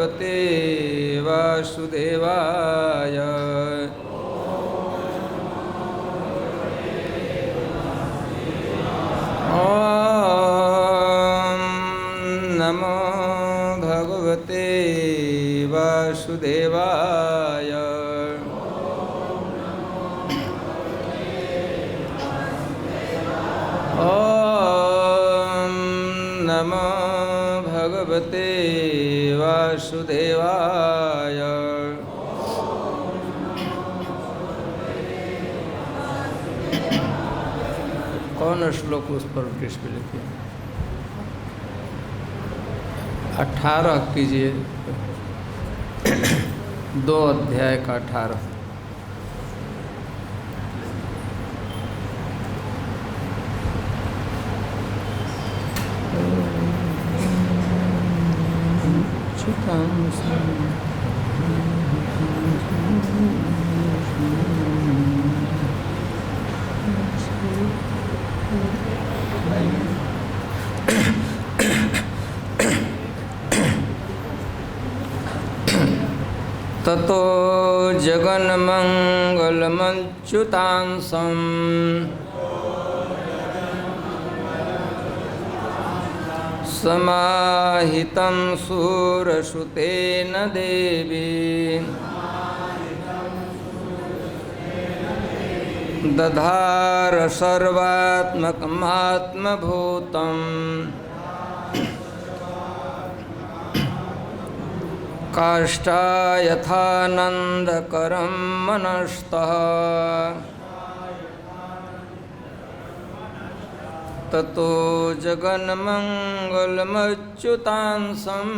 भगवते वासुदेवाय। ॐ नमो भगवते वासुदेवाय। ॐ नमो भगवते वासुदेवाय। कौन श्लोक उस पर पृष्ठ पे लिखे? 18 कीजिए, 2 अध्याय का 18। ततो जगन्मंगलमच्युतांसं समाहितं सूरसुतेन देवी दधार सर्वात्मकमात्मभूतम् काष्ठायथानन्दकरं मनस्तः ततो जगन्मंगलमच्युतांसं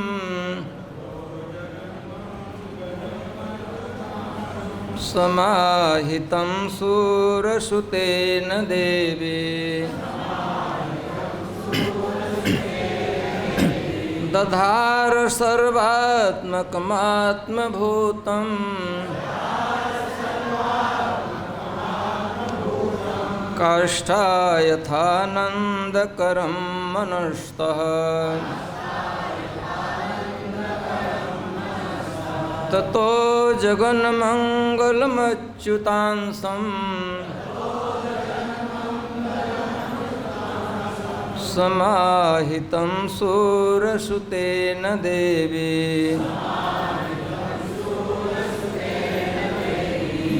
समाहितं सूरसुतेन देवी दधार सर्वात्मकमात्मभूतं काष्ठायथानन्दकरं मनस्तः ततो जगन्मंगलमच्युतांसं समाहितं सूरसुतेन देवी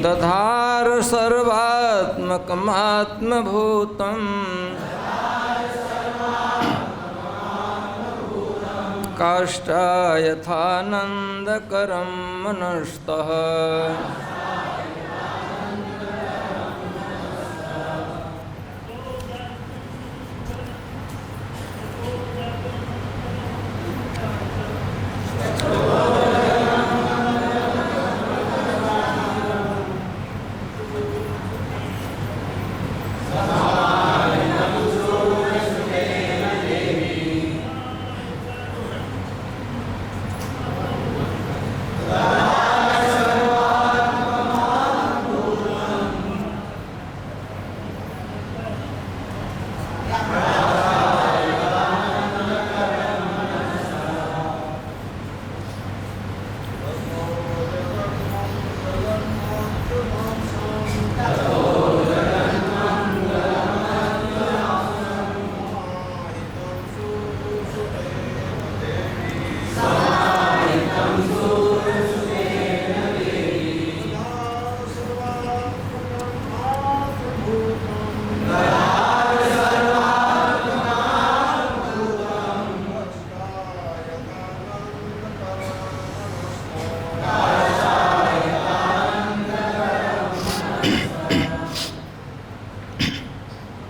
दधार सर्वात्मकमात्मभूतं काष्ठायथानन्दकरं मनस्तः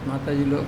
माताजी लोग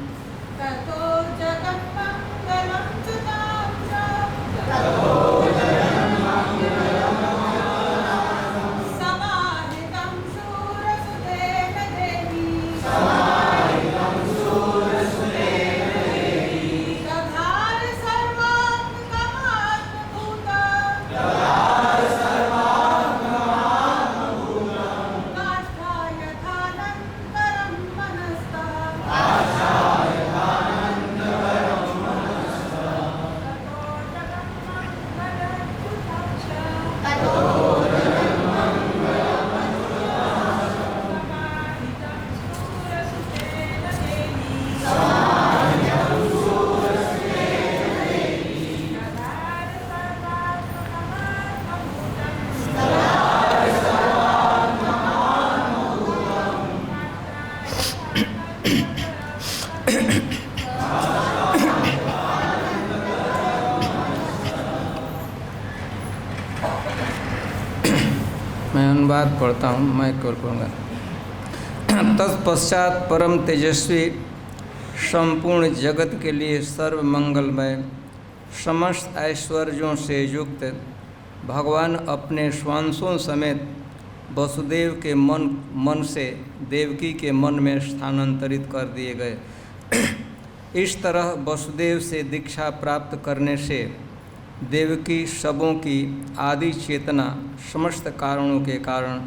मैं अनुवाद पढ़ता हूँ, मैं केवल पढ़ूँगा। तत्पश्चात परम तेजस्वी, संपूर्ण जगत के लिए सर्व मंगलमय, समस्त ऐश्वर्यों से युक्त भगवान अपने स्वांशों समेत वसुदेव के मन से देवकी के मन में स्थानांतरित कर दिए गए। इस तरह वसुदेव से दीक्षा प्राप्त करने से देवकी सबों की आदि चेतना समस्त कारणों के कारण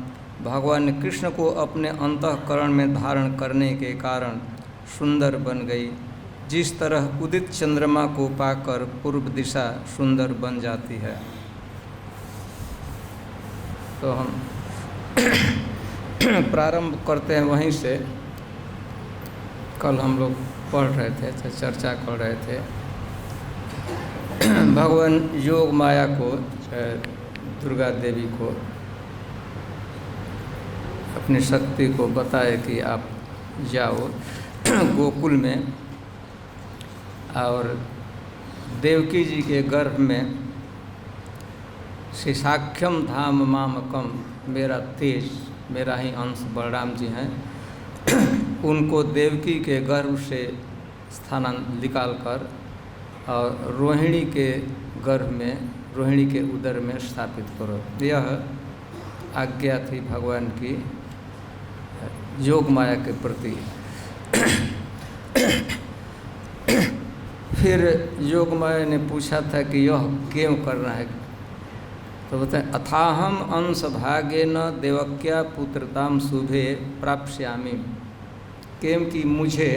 भगवान कृष्ण को अपने अंतःकरण में धारण करने के कारण सुंदर बन गई। जिस तरह उदित चंद्रमा को पाकर पूर्व दिशा सुंदर बन जाती है। तो हम प्रारंभ करते हैं वहीं से। कल हम लोग पढ़ रहे थे, चर्चा कर रहे थे, भगवान योग माया को, दुर्गा देवी को अपनी शक्ति को बताए कि आप जाओ गोकुल में और देवकी जी के गर्भ में शिशाख्यम धाम मामकम, मेरा तेज, मेरा ही अंश बलराम जी हैं, उनको देवकी के गर्भ से निकाल कर और रोहिणी के गर्भ में, रोहिणी के उदर में स्थापित करो। यह आज्ञा थी भगवान की योग माया के प्रति। फिर योग माया ने पूछा था कि यह क्यों करना है, तो बताएं, अथाहम अंश भागेन देवक्या पुत्रताम शुभे प्राप्स्यामि, केम कि मुझे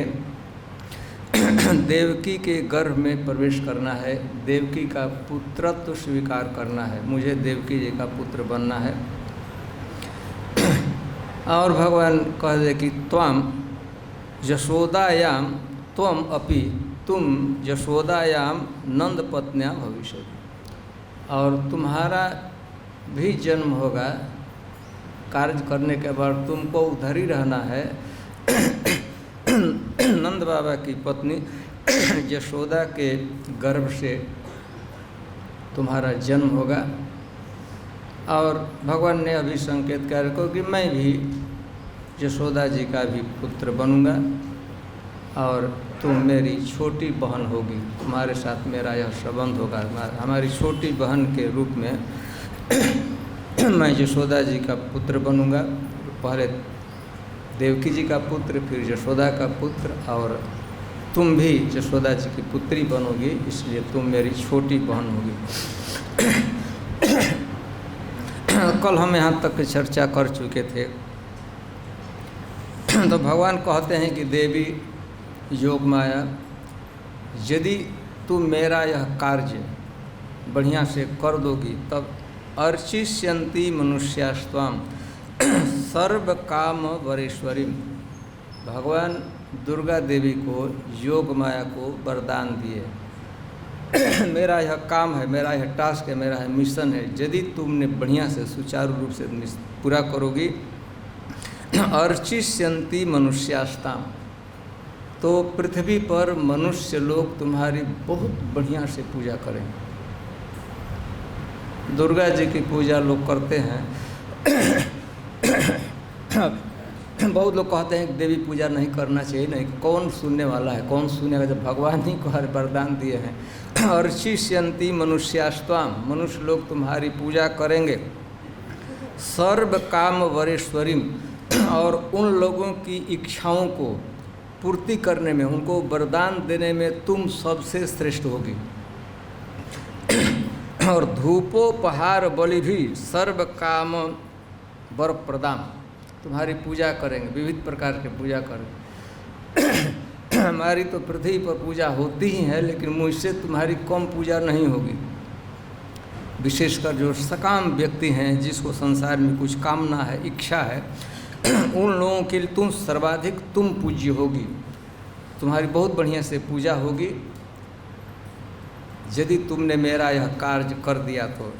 देवकी के गर्भ में प्रवेश करना है, देवकी का पुत्रत्व स्वीकार करना है, मुझे देवकी जी का पुत्र बनना है। और भगवान कह दे कि त्वम यशोदायाम त्वम अपि, तुम यशोदायाम नंद पत्न्या भविष्य, और तुम्हारा भी जन्म होगा, कार्य करने के बाद तुमको उधर ही रहना है। नंद बाबा की पत्नी यशोदा के गर्भ से तुम्हारा जन्म होगा। और भगवान ने अभी संकेत कर रखा कि मैं भी यशोदा जी का भी पुत्र बनूंगा और तुम मेरी छोटी बहन होगी, तुम्हारे साथ मेरा यह संबंध होगा, हमारी छोटी बहन के रूप में मैं यशोदा जी का पुत्र बनूंगा। पहले देवकी जी का पुत्र, फिर यशोदा का पुत्र, और तुम भी यशोदा जी की पुत्री बनोगी, इसलिए तुम मेरी छोटी बहन होगी। कल हम यहाँ तक चर्चा कर चुके थे। तो भगवान कहते हैं कि देवी योग माया, यदि तुम मेरा यह कार्य बढ़िया से कर दोगी तब अर्चिष्यन्ति मनुष्यास्त्वाम सर्व काम वरेश्वरी, भगवान दुर्गा देवी को योग माया को वरदान दिए। मेरा यह काम है, मेरा यह टास्क है, मेरा यह मिशन है, यदि तुमने बढ़िया से सुचारू रूप से पूरा करोगी, अर्चिष्यन्ति मनुष्यास्ताम, तो पृथ्वी पर मनुष्य लोग तुम्हारी बहुत बढ़िया से पूजा करेंगे। दुर्गा जी की पूजा लोग करते हैं। बहुत लोग कहते हैं कि देवी पूजा नहीं करना चाहिए, नहीं, कौन सुनने वाला है, कौन सुनेगा, जब भगवान ही को हर वरदान दिए हैं। अर्चिष्यन्ति मनुष्यास्त्वाम, मनुष्य लोग तुम्हारी पूजा करेंगे। सर्व काम वरेश्वरीम, और उन लोगों की इच्छाओं को पूर्ति करने में, उनको वरदान देने में तुम सबसे श्रेष्ठ होगी। और धूपोपहार बलि भी सर्व काम वर प्रदान, तुम्हारी पूजा करेंगे, विविध प्रकार के पूजा करेंगे। हमारी तो पृथ्वी पर पूजा होती ही है, लेकिन मुझसे तुम्हारी कम पूजा नहीं होगी। विशेषकर जो सकाम व्यक्ति हैं, जिसको संसार में कुछ कामना है, इच्छा है, उन लोगों के लिए तुम सर्वाधिक तुम पूज्य होगी, तुम्हारी बहुत बढ़िया से पूजा होगी, यदि तुमने मेरा यह कार्य कर दिया तो।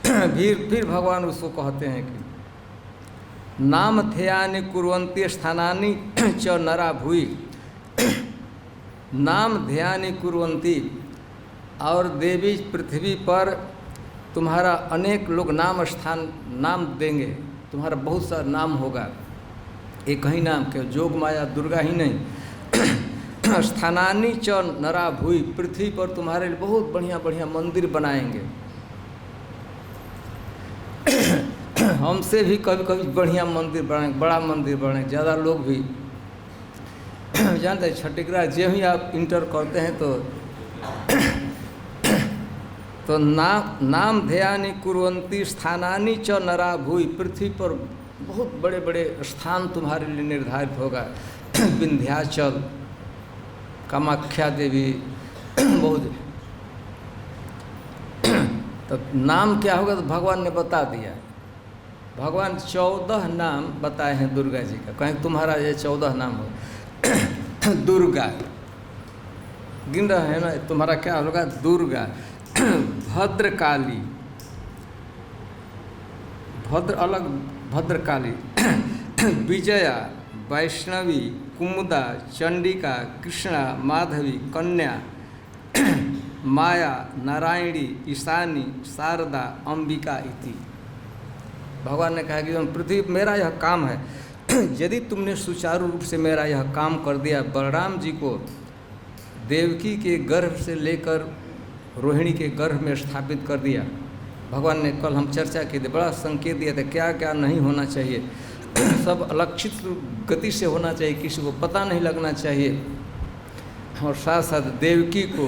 फिर भगवान उसको कहते हैं कि नाम ध्येयानि कुर्वन्ति स्थानानि च नरा भूयि, नाम ध्यानि कुर्वन्ति, और देवी पृथ्वी पर तुम्हारा अनेक लोग नाम देंगे, तुम्हारा बहुत सारा नाम होगा। एक ही नाम के जोग माया दुर्गा ही नहीं, स्थानानि च नरा भूई, पृथ्वी पर तुम्हारे लिए बहुत बढ़िया बढ़िया मंदिर बनाएंगे। हमसे भी कभी कभी बढ़िया मंदिर बनाएंगे, बड़ा मंदिर बनाएंगे, ज़्यादा लोग भी जानते हैं। छठीग्रह जब ही आप इंटर करते हैं तो नाम ध्यानि कुर्वन्ति स्थानानि च नरा भूई, पृथ्वी पर बहुत बड़े बड़े स्थान तुम्हारे लिए निर्धारित होगा। विंध्याचल, कामाख्या देवी, बहुत। तो नाम क्या होगा तो भगवान ने बता दिया। भगवान 14 नाम बताए हैं दुर्गा जी का, कहीं तुम्हारा ये 14 नाम हो। दुर्गा गिन रहे हैं ना, तुम्हारा क्या होगा? दुर्गा, भद्रकाली, भद्रकाली, विजया, वैष्णवी, कुमुदा, चंडिका, कृष्णा, माधवी, कन्या, माया, नारायणी, ईशानी, शारदा, अंबिका इति। भगवान ने कहा कि पृथ्वी मेरा यह काम है, यदि तुमने सुचारू रूप से मेरा यह काम कर दिया। बलराम जी को देवकी के गर्भ से लेकर रोहिणी के गर्भ में स्थापित कर दिया। भगवान ने कल हम चर्चा की थी, बड़ा संकेत दिया था क्या क्या नहीं होना चाहिए। सब अलक्षित गति से होना चाहिए, किसी को पता नहीं लगना चाहिए, और साथ साथ देवकी को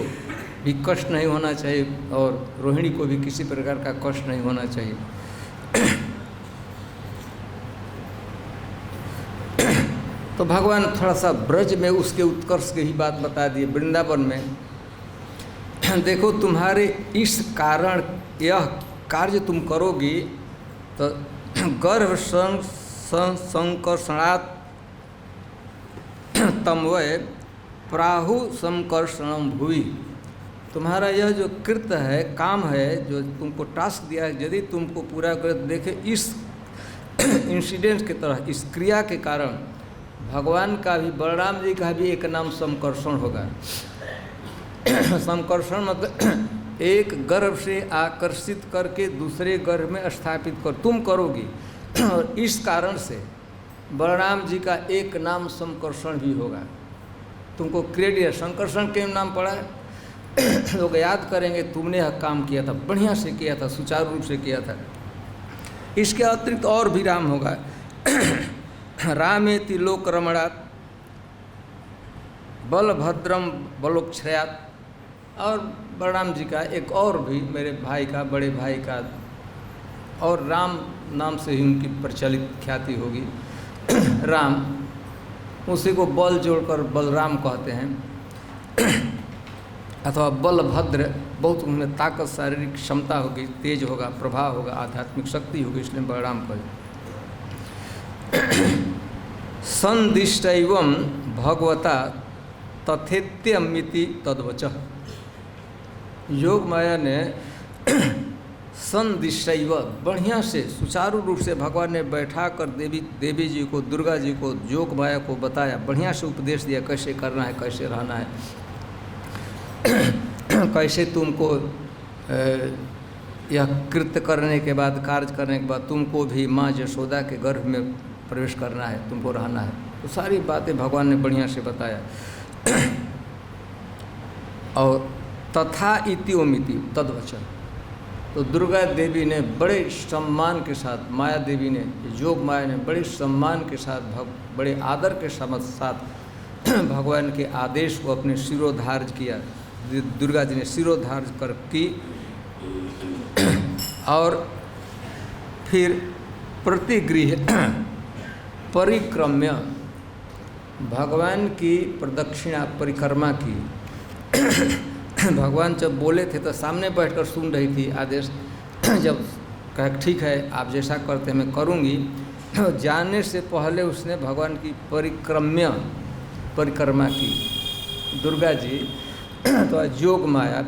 भी कष्ट नहीं होना चाहिए और रोहिणी को भी किसी प्रकार का कष्ट नहीं होना चाहिए। तो भगवान थोड़ा सा ब्रज में उसके उत्कर्ष की ही बात बता दिए। वृंदावन में देखो, तुम्हारे इस कारण यह कार्य तुम करोगी तो गर्भ संकर्षणात् तमवय प्राहु संकर्षणम भुवि। तुम्हारा यह जो कृत्य है, काम है, जो तुमको टास्क दिया है, यदि तुमको पूरा कर देखे इस इंसिडेंट की तरह, इस क्रिया के कारण भगवान का भी, बलराम जी का भी एक नाम संकर्षण होगा। संकर्षण मतलब एक गर्भ से आकर्षित करके दूसरे गर्भ में स्थापित कर तुम करोगी, और इस कारण से बलराम जी का एक नाम संकर्षण भी होगा। तुमको क्रेडिट संकर्षण के नाम पड़ा है, लोग याद करेंगे तुमने यह काम किया था, बढ़िया से किया था, सुचारू रूप से किया था। इसके अतिरिक्त और भी राम होगा। रामेति लोक रमणात्, बलभद्रम बलोक्षयात्। और बलराम जी का एक और भी, मेरे भाई का, बड़े भाई का, और राम नाम से ही उनकी प्रचलित ख्याति होगी। राम, उसी को बल जोड़कर बलराम कहते हैं, अथवा बलभद्र, बहुत उनमें ताकत, शारीरिक क्षमता होगी, तेज होगा, प्रभाव होगा, आध्यात्मिक शक्ति होगी, इसलिए बलराम कहे। संदिष्टैवं भगवता तथेत्यमिति तद्वचः। योग माया ने संदिष्टैव, बढ़िया से सुचारू रूप से भगवान ने बैठा कर देवी जी को, दुर्गा जी को, योग माया को बताया, बढ़िया से उपदेश दिया, कैसे करना है, कैसे रहना है, कैसे तुमको यह कृत्य करने के बाद, कार्य करने के बाद तुमको भी माँ यशोदा के गर्भ में प्रवेश करना है, तुमको रहना है। तो सारी बातें भगवान ने बढ़िया से बताया। और तथा इतिओमिति तद्वचन। तो दुर्गा देवी ने बड़े सम्मान के साथ, माया देवी ने, योग माया ने बड़े सम्मान के साथ, बड़े आदर के साथ भगवान के आदेश को अपने शिरोधार्य किया। दुर्गा जी ने शिरोधार्य कर की, और फिर प्रतिगृह परिक्रम्य भगवान की प्रदक्षिणा, परिक्रमा की। भगवान जब बोले थे तो सामने बैठकर सुन रही थी आदेश। जब कहा ठीक है आप जैसा करते मैं करूँगी, जाने से पहले उसने भगवान की परिक्रमा की। दुर्गा जी तो योग माया,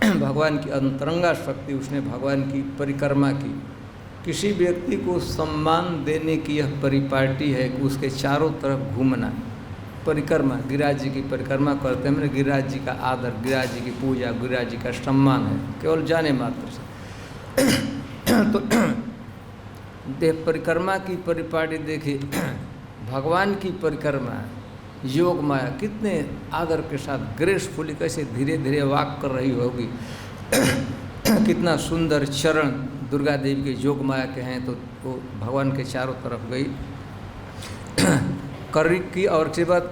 भगवान की अंतरंगा शक्ति, उसने भगवान की परिक्रमा की। किसी व्यक्ति को सम्मान देने की यह परिपाटी है कि उसके चारों तरफ घूमना। परिक्रमा, गिरिराज जी की परिक्रमा करते हैं, मैंने गिरिराज जी का आदर, गिरिराज जी की पूजा, गिरिराज जी का सम्मान है, केवल जाने मात्र से। तो देह परिक्रमा की परिपाटी देखी, भगवान की परिक्रमा योग माया कितने आदर के साथ ग्रेसफुली कैसे धीरे धीरे वॉक कर रही होगी। कितना सुंदर चरण दुर्गा देवी के योग माया के हैं। तो वो भगवान के चारों तरफ गई कर की, और उसके बाद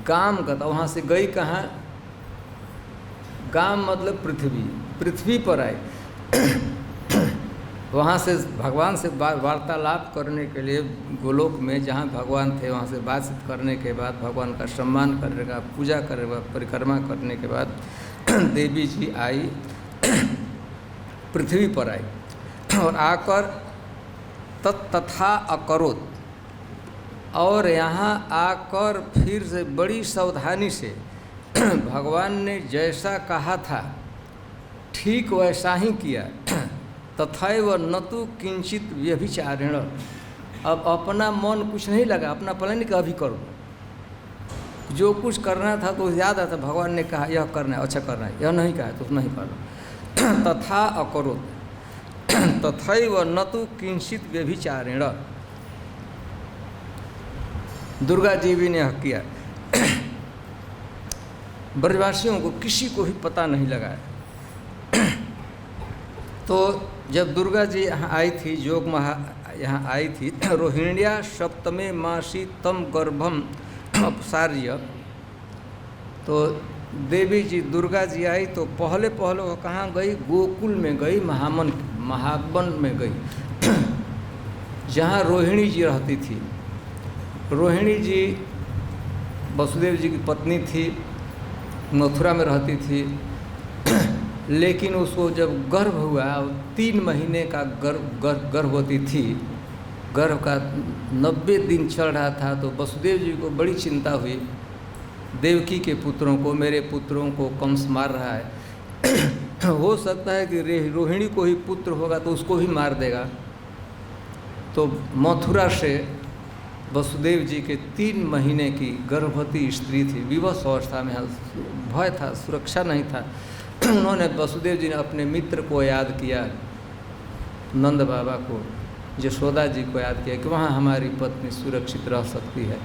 गाम का, तो वहाँ से गई कहाँ, गाम मतलब पृथ्वी पर आई। वहाँ से भगवान से वार्तालाप करने के लिए गोलोक में जहाँ भगवान थे वहाँ से बातचीत करने के बाद, भगवान का सम्मान करने का, पूजा करने का, परिक्रमा करने के बाद देवी जी आई, पृथ्वी पर आई और आकर तथा अकरोत, और यहाँ आकर फिर से बड़ी सावधानी से भगवान ने जैसा कहा था ठीक वैसा ही किया। तथैव नतु किंचित व्यभिचारेण, अब अपना मन कुछ नहीं लगा, अपना प्लान का अभी करो, जो कुछ करना था तो याद आता, भगवान ने कहा यह करना है, अच्छा करना है, यह नहीं कहा तो नहीं करो। तथा अकरोत तथैव नतु किंचित व्यभिचारेण, दुर्गा देवी ने किया। ब्रजवासियों को किसी को भी पता नहीं लगा। तो जब दुर्गा जी यहाँ आई थी, योग महा यहाँ आई थी, रोहिण्या सप्तमे मासी तम गर्भम अपसार्य, तो देवी जी दुर्गा जी आई तो पहले वो कहाँ गई, गोकुल में गई, महावन में गई, जहाँ रोहिणी जी रहती थी। रोहिणी जी वसुदेव जी की पत्नी थी, मथुरा में रहती थी, लेकिन उसको जब गर्भ हुआ, 3 महीने का गर्भवती थी, गर्भ का 90 दिन चल रहा था, तो वसुदेव जी को बड़ी चिंता हुई, देवकी के पुत्रों को, मेरे पुत्रों को कंस मार रहा है, हो सकता है कि रोहिणी को ही पुत्र होगा तो उसको ही मार देगा। तो मथुरा से वसुदेव जी के 3 महीने की गर्भवती स्त्री थी, विवश अवस्था में, भय था, सुरक्षा नहीं था। उन्होंने, वसुदेव जी ने अपने मित्र को याद किया, नंद बाबा को, यशोदा जी को याद किया कि वहाँ हमारी पत्नी सुरक्षित रह सकती है।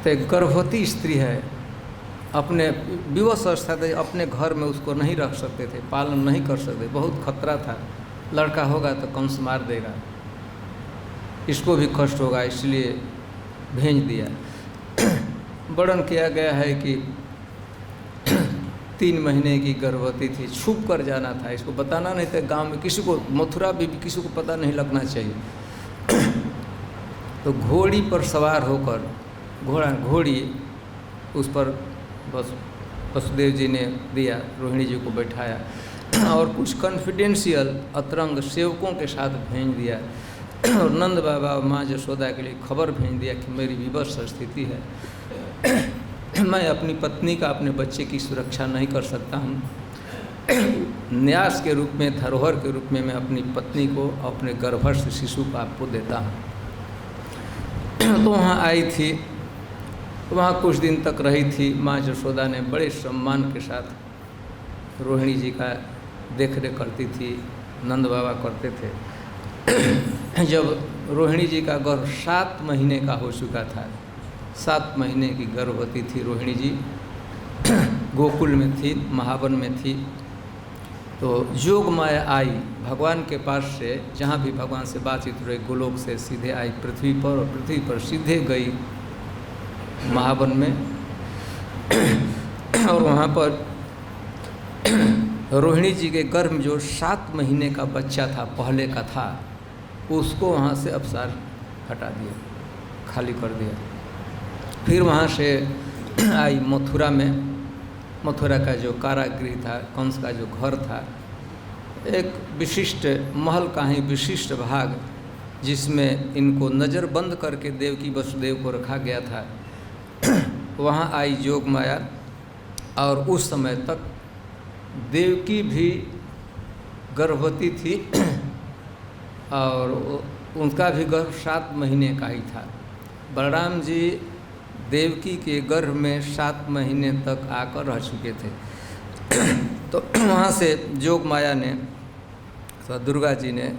तो एक गर्भवती स्त्री है, अपने विवश अवस्था थे, अपने घर में उसको नहीं रख सकते थे, पालन नहीं कर सकते, बहुत खतरा था, लड़का होगा तो कंस मार देगा, इसको भी कष्ट होगा, इसलिए भेज दिया। वर्णन किया गया है कि 3 महीने की गर्भवती थी, छुप कर जाना था, इसको बताना नहीं था गांव में, किसी को, मथुरा भी किसी को पता नहीं लगना चाहिए। तो घोड़ी पर सवार होकर, घोड़ी उस पर बस वसुदेव जी ने दिया, रोहिणी जी को बैठाया और कुछ कॉन्फिडेंशियल अतरंग सेवकों के साथ भेज दिया और नंद बाबा और माँ यशोदा के लिए खबर भेज दिया कि मेरी विवश स्थिति है, मैं अपनी पत्नी का, अपने बच्चे की सुरक्षा नहीं कर सकता हूँ, न्यास के रूप में, धरोहर के रूप में मैं अपनी पत्नी को, अपने गर्भस्थ शिशु को आपको देता हूँ। तो वहाँ आई थी, वहाँ कुछ दिन तक रही थी। माँ यशोदा ने बड़े सम्मान के साथ रोहिणी जी का देख रेख करती थी, नंद बाबा करते थे। जब रोहिणी जी का गर्भ 7 महीने का हो चुका था, 7 महीने की गर्भवती थी रोहिणी जी, गोकुल में थी, महावन में थी, तो योग माया आई भगवान के पास से, जहाँ भी भगवान से बातचीत रही, गोलोक से सीधे आई पृथ्वी पर, और पृथ्वी पर सीधे गई महावन में। और वहाँ पर रोहिणी जी के गर्भ में जो 7 महीने का बच्चा था, पहले का था, उसको वहाँ से अपसार हटा दिया, खाली कर दिया। फिर वहाँ से आई मथुरा में, मथुरा का जो कारागृह था, कंस का जो घर था, एक विशिष्ट महल का ही विशिष्ट भाग, जिसमें इनको नज़रबंद करके देवकी वसुदेव को रखा गया था, वहाँ आई योग माया। और उस समय तक देवकी भी गर्भवती थी और उनका भी गर्भ 7 महीने का ही था। बलराम जी देवकी के गर्भ में 7 महीने तक आकर रह चुके थे। तो वहाँ से योग माया ने तो दुर्गा जी ने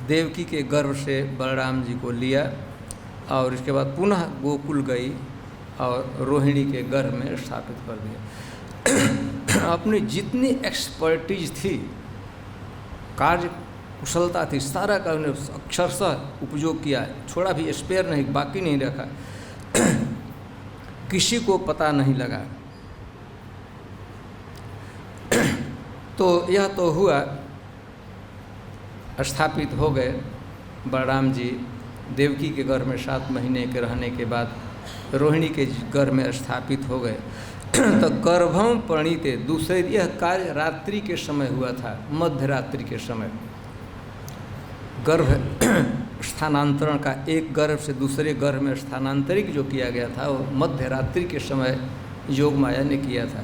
देवकी के गर्भ से बलराम जी को लिया और इसके बाद पुनः गोकुल गई और रोहिणी के गर्भ में स्थापित कर दिया। अपनी जितनी एक्सपर्टीज थी, कार्य कुशलता थी, सारा का उन्हें अक्षरशः उपयोग किया, थोड़ा भी स्पेयर नहीं, बाकी नहीं रखा। किसी को पता नहीं लगा। तो यह तो हुआ, स्थापित हो गए बलराम जी देवकी के गर्भ में 7 महीने के रहने के बाद रोहिणी के गर्भ में स्थापित हो गए। तो गर्भम प्रणीते, दूसरे यह कार्य रात्रि के समय हुआ था, मध्य रात्रि के समय। गर्भ स्थानांतरण का एक गर्भ से दूसरे गर्भ में स्थानांतरित जो किया गया था वो मध्य रात्रि के समय योग माया ने किया था।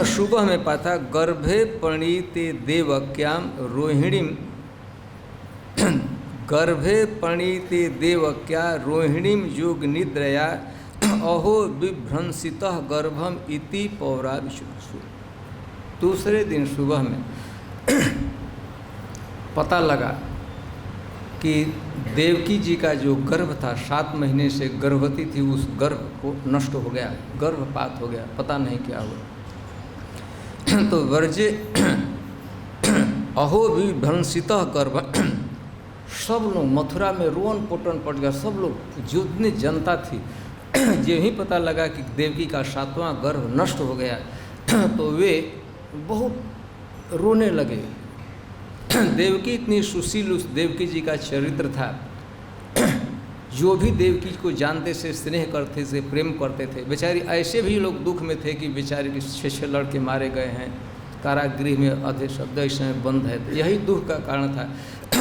सुबह में पाता गर्भे प्रणीते देवक्याम रोहिणीम, गर्भे प्रणीते देवक्या रोहिणीम योग निद्रया अहो विभ्रंसितः गर्भम इति पौराविशु। दूसरे दिन सुबह में पता लगा कि देवकी जी का जो गर्भ था, 7 महीने से गर्भवती थी, उस गर्भ को नष्ट हो गया, गर्भपात हो गया, पता नहीं क्या हुआ। तो वर्जे अहो विभ्रंसितः गर्भ, सब लोग मथुरा में रोन पोटन पड़ गया, सब लोग जितनी जनता थी, ये ही पता लगा कि देवकी का 7वां गर्भ नष्ट हो गया, तो वे बहुत रोने लगे। देवकी इतनी सुशील, उस देवकी जी का चरित्र था, जो भी देवकी को जानते से स्नेह करते थे, प्रेम करते थे। बेचारी ऐसे भी लोग दुख में थे कि बेचारे के 6 लड़के मारे गए हैं, कारागृह में आधे शब्द समय बंद है, तो यही दुख का कारण था।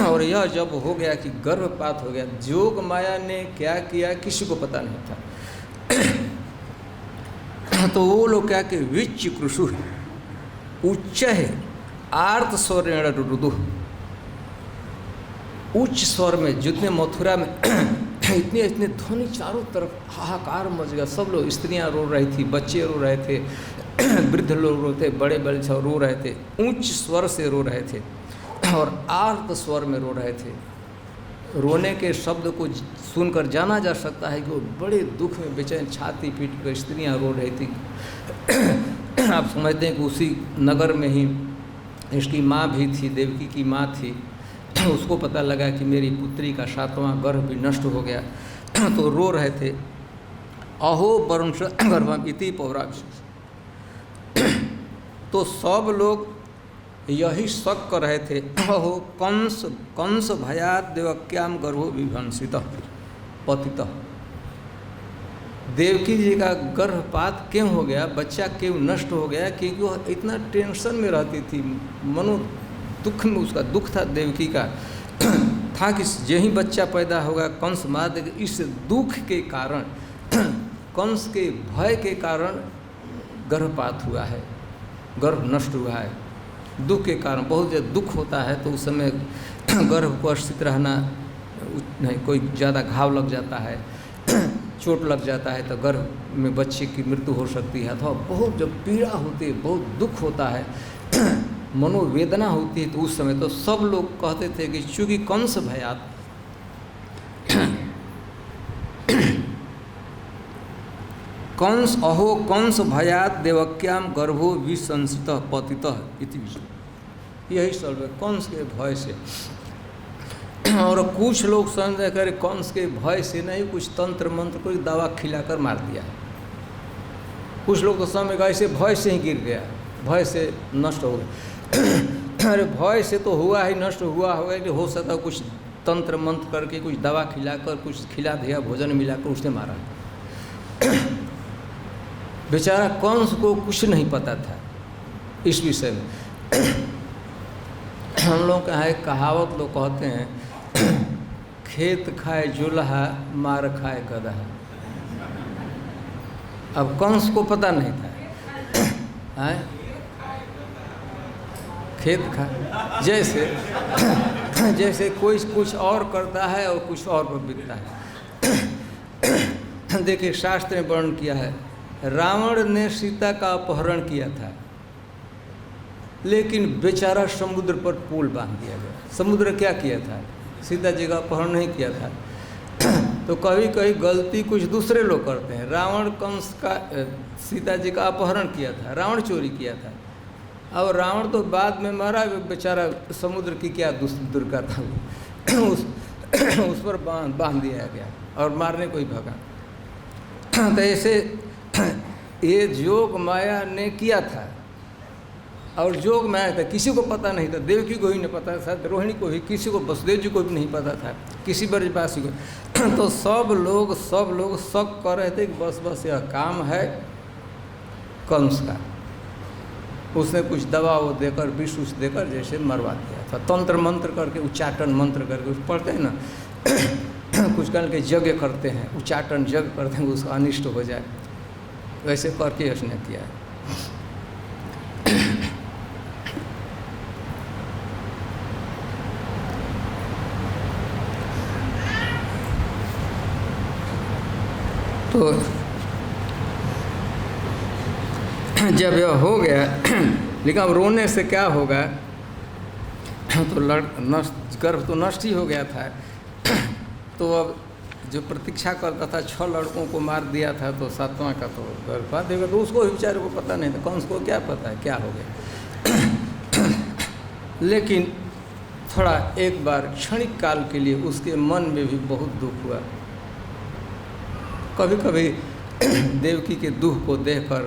और यह जब हो गया कि गर्भपात हो गया, जोग माया ने क्या किया किसी को पता नहीं था। तो वो लोग क्या कि विच्च कृषु उच्च है आर्त स्वरेण रुदु, उच्च स्वर में, जितने मथुरा में इतने इतने ध्वनि चारों तरफ हाहाकार मच गया, सब लोग, स्त्रियां रो रही थी, बच्चे रो रहे थे, वृद्ध लोग रो थे, बड़े बड़े सब रो रहे थे, उच्च स्वर से रो रहे थे और आर्त स्वर में रो रहे थे। रोने के शब्द को सुनकर जाना जा सकता है कि वो बड़े दुख में बेचैन छाती पीट कर स्त्रियां रो रही थी। आप समझते हैं कि उसी नगर में ही इसकी माँ भी थी, देवकी की माँ थी, उसको पता लगा कि मेरी पुत्री का 7वां गर्भ भी नष्ट हो गया, तो रो रहे थे। अहो वरुण गर्भम इति पौराविशु। तो सब लोग यही शक कर रहे थे, अहो कंस भयात देवक्याम गर्भो विभ्रंसितः पतितः। देवकी जी का गर्भपात क्यों हो गया, बच्चा क्यों नष्ट हो गया, क्योंकि वह इतना टेंशन में रहती थी, मनो दुख में, उसका दुख था देवकी का, था कि यही बच्चा पैदा होगा, कंस मार देगा। इस दुख के कारण, कंस के भय के कारण गर्भपात हुआ है, गर्भ नष्ट हुआ है। दुख के कारण, बहुत ज़्यादा दुख होता है तो उस समय गर्भ को स्थित रहना नहीं, कोई ज़्यादा घाव लग जाता है, चोट लग जाता है तो गर्भ में बच्चे की मृत्यु हो सकती है, अथवा बहुत जब पीड़ा होती है, बहुत दुख होता है, मनोवेदना होती है, तो उस समय तो सब लोग कहते थे कि चूँकि कंस भयात, कंस अहो कंस भयात देवक्याम गर्भो विसंसितः पतितः इति, यही सब है कंस के भय से। और कुछ लोग समझ कर कंस के भय से नहीं, कुछ तंत्र मंत्र कोई दवा खिलाकर मार दिया है। कुछ लोग तो समझ गए ऐसे भय से ही गिर गया, भय से नष्ट हो गया। अरे भय से तो हुआ ही, नष्ट हुआ होगा कि हो सकता है कुछ तंत्र मंत्र करके, कुछ दवा खिलाकर, कुछ खिला दिया, भोजन मिलाकर उसने मारा। बेचारा कंस को कुछ नहीं पता था इस विषय में। हम लोग का है कहावत, लोग कहते हैं खेत खाए जुल्हा मार खाए गधा। अब कंस को पता नहीं था, है खेत खाए, जैसे कोई कुछ और करता है और कुछ और पर बिकता है। देखिए शास्त्र में वर्णन किया है, रावण ने सीता का अपहरण किया था, लेकिन बेचारा समुद्र पर पुल बांध दिया गया। समुद्र क्या किया था? सीता जी का अपहरण नहीं किया था। तो कभी कभी गलती कुछ दूसरे लोग करते हैं। रावण कंस का सीता जी का अपहरण किया था, रावण चोरी किया था। अब रावण तो बाद में मरा, बेचारा समुद्र की क्या दुर्गा था, उस पर बांध दिया गया और मारने को ही भगा। तो ऐसे ये जोग माया ने किया था। और जोग माया था, किसी को पता नहीं था। देवकी को ही नहीं पता था, रोहिणी को ही, किसी को, वसुदेव जी को भी नहीं पता था, किसी ब्रजवासी को। तो सब लोग शक कर रहे थे कि बस यह काम है कंस का। उसने कुछ दवा वो देकर, विष उष देकर जैसे मरवा दिया था। तंत्र मंत्र करके, उच्चाटन मंत्र करके, उस पढ़ते हैं ना, कुछ कल के यज्ञ करते हैं, उच्चाटन यज्ञ करते हैं, उसका अनिष्ट हो जाए, वैसे करके उसने किया है। तो जब यह हो गया, लेकिन अब रोने से क्या होगा? तो गर्भ तो नष्ट ही हो गया था। तो अब जो प्रतीक्षा करता था, 6 लड़कों को मार दिया था, तो 7वां का तो गर्भपात देगा। तो उसको बेचारे को पता नहीं था, कंस को क्या पता है क्या हो गया। लेकिन थोड़ा एक बार क्षणिक काल के लिए उसके मन में भी बहुत दुख हुआ। कभी कभी देवकी के दुख को देखकर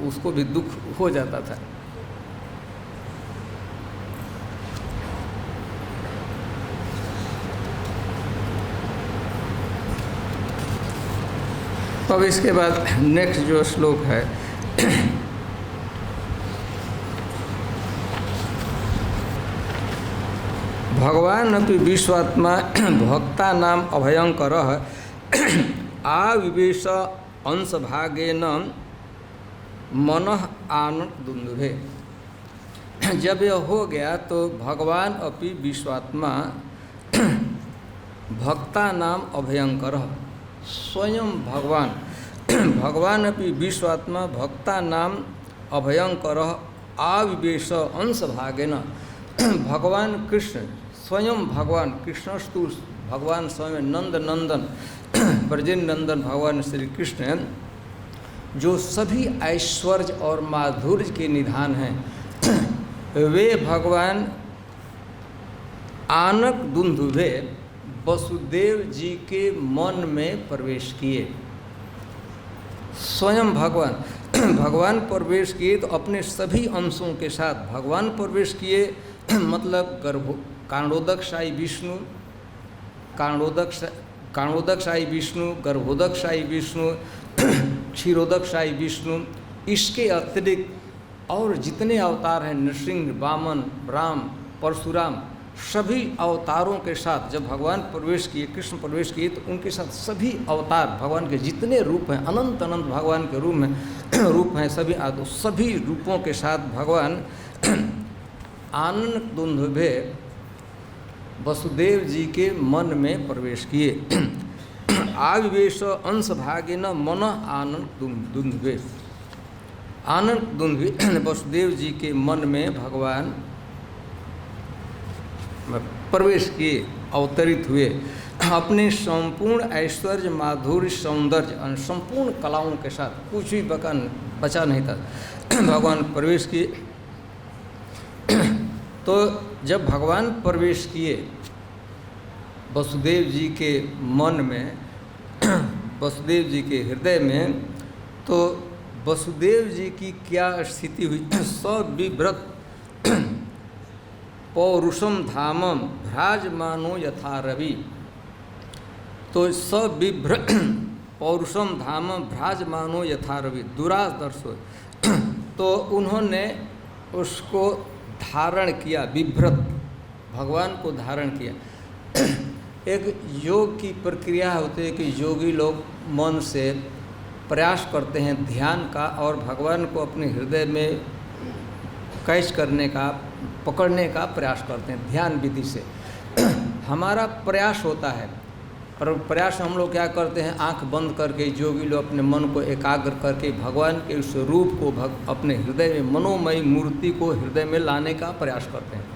उसको भी दुख हो जाता था। अब इसके बाद नेक्स्ट जो श्लोक है, भगवान अपि विश्वात्मा भक्ता नाम अभयंकर आविवेश अंश भागेन मनः आनंद दुंदुभे। जब यह हो गया तो भगवान अपि विश्वात्मा भक्ता नाम अभयंकर, स्वयं भगवान अपि विश्वात्मा भक्ता नाम अभयंकर आविवेश अंश भागेन। भगवान कृष्ण, स्वयं भगवान कृष्णस्तु, भगवान स्वयं नंद नंदन, ब्रजेन नंदन भगवान श्री कृष्ण, जो सभी ऐश्वर्य और माधुर्य के निधान हैं, वे भगवान आनक दुंदुभे वसुदेव जी के मन में प्रवेश किए। स्वयं भगवान प्रवेश किए, तो अपने सभी अंशों के साथ भगवान प्रवेश किए। मतलब कारणोदकशायी विष्णु, कारणोदकशायी विष्णु, गर्भोदकशायी विष्णु, क्षीरोदकशायी विष्णु, इसके अतिरिक्त और जितने अवतार हैं, नृसिंह, वामन, राम, परशुराम, सभी अवतारों के साथ जब भगवान प्रवेश किए, कृष्ण प्रवेश किए, तो उनके साथ सभी अवतार भगवान के जितने रूप हैं, अनंत भगवान के रूप हैं सभी रूपों के साथ भगवान आनंद दुंदुभे वसुदेव जी के मन में प्रवेश किए। आविवेश अंश भागे न मन आनंद दुंदुभे, आनंद दुंदुभे वसुदेव जी के मन में भगवान प्रवेश किए, अवतरित हुए। अपने संपूर्ण ऐश्वर्य, माधुर्य, सौंदर्य, संपूर्ण कलाओं के साथ, कुछ भी बचा नहीं था, भगवान प्रवेश किए। तो जब भगवान प्रवेश किए वसुदेव जी के मन में, वसुदेव जी के हृदय में, तो वसुदेव जी की क्या स्थिति हुई? सविव्रत पौरुषम धामम भ्राजमानो यथा रवि। तो सविभ्र पौरुषम धामम भ्राजमानो यथा रवि, दुरास दर्शो। तो उन्होंने उसको धारण किया, विभ्रत, भगवान को धारण किया। एक योग की प्रक्रिया होती है कि योगी लोग मन से प्रयास करते हैं ध्यान का, और भगवान को अपने हृदय में कैच करने का, पकड़ने का प्रयास करते हैं ध्यान विधि से। हमारा प्रयास होता है, पर प्रयास हम लोग क्या करते हैं, आंख बंद करके योगी लोग अपने मन को एकाग्र करके भगवान के उस रूप को अपने हृदय में, मनोमयी मूर्ति को हृदय में लाने का प्रयास करते हैं।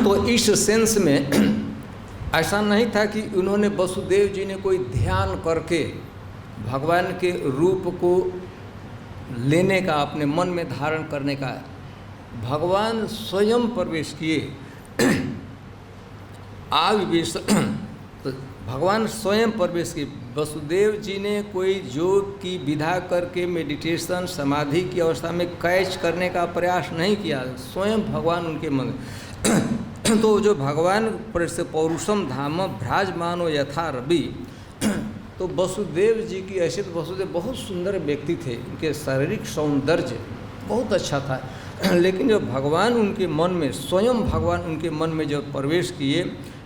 तो इस सेंस में ऐसा नहीं था कि उन्होंने वसुदेव जी ने कोई ध्यान करके भगवान के रूप को लेने का, अपने मन में धारण करने का, भगवान स्वयं प्रवेश किए। आविवेश तो भगवान स्वयं प्रवेश किए। वसुदेव जी ने कोई योग की विधा करके मेडिटेशन समाधि की अवस्था में कैच करने का प्रयास नहीं किया, स्वयं भगवान उनके मन। तो जो भगवान पौरुषम धाम भ्राजमानो यथा रवि, तो वसुदेव जी की ऐसे, तो वसुदेव बहुत सुंदर व्यक्ति थे, उनके शारीरिक सौंदर्य बहुत अच्छा था, लेकिन जब भगवान उनके मन में, स्वयं भगवान उनके मन में जब प्रवेश किए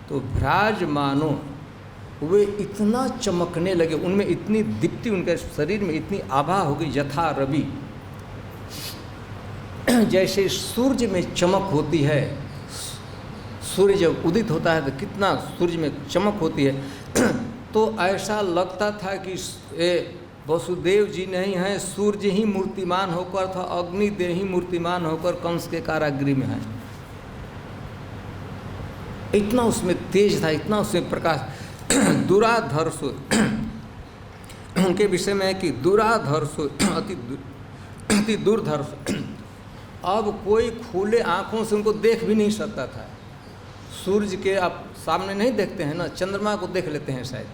तो भ्राजमानो, वे इतना चमकने लगे, उनमें इतनी दीप्ति, उनके शरीर में इतनी आभा हो गई, यथा रवि, जैसे सूर्य में चमक होती है। सूर्य जब उदित होता है तो कितना सूर्य में चमक होती है, तो ऐसा लगता था कि वसुदेव जी नहीं हैं, सूर्य ही मूर्तिमान होकर था, अग्निदेव ही मूर्तिमान होकर कंस के कारागृह में है। इतना उसमें तेज था, इतना उसमें प्रकाश। दुराधर्ष उनके विषय में है कि दुराधर्ष अति दुर्धर्ष, अब कोई खुले आंखों से उनको देख भी नहीं सकता था। सूर्य के आप सामने नहीं देखते हैं ना, चंद्रमा को देख लेते हैं शायद।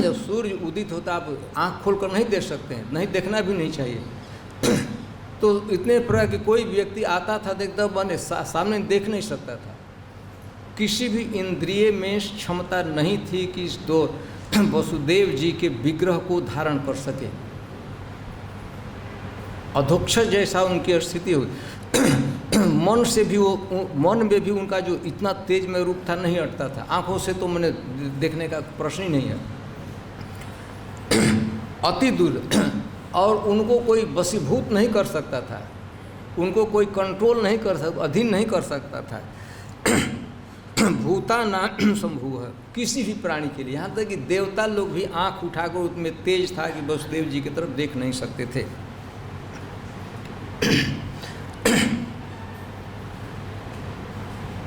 जब सूर्य उदित होता आप आंख खोलकर नहीं देख सकते हैं, नहीं देखना भी नहीं चाहिए। तो इतने प्रकार कि कोई व्यक्ति आता था देखता बने सामने देख नहीं सकता था। किसी भी इंद्रिय में क्षमता नहीं थी कि इस दो वसुदेव जी के विग्रह को धारण कर सके। अधोक्षज जैसा उनकी स्थिति हुई। मन से भी मन में भी उनका जो इतना तेज में रूप था नहीं हटता था। आंखों से तो मैंने देखने का प्रश्न ही नहीं है। अति दूर, और उनको कोई वशीभूत नहीं कर सकता था, उनको कोई कंट्रोल नहीं कर सकता, अधीन नहीं कर सकता था। भूता ना संभू है किसी भी प्राणी के लिए, यहाँ तक कि देवता लोग भी आंख उठाकर उसमें तेज था कि वसुदेव जी की तरफ देख नहीं सकते थे।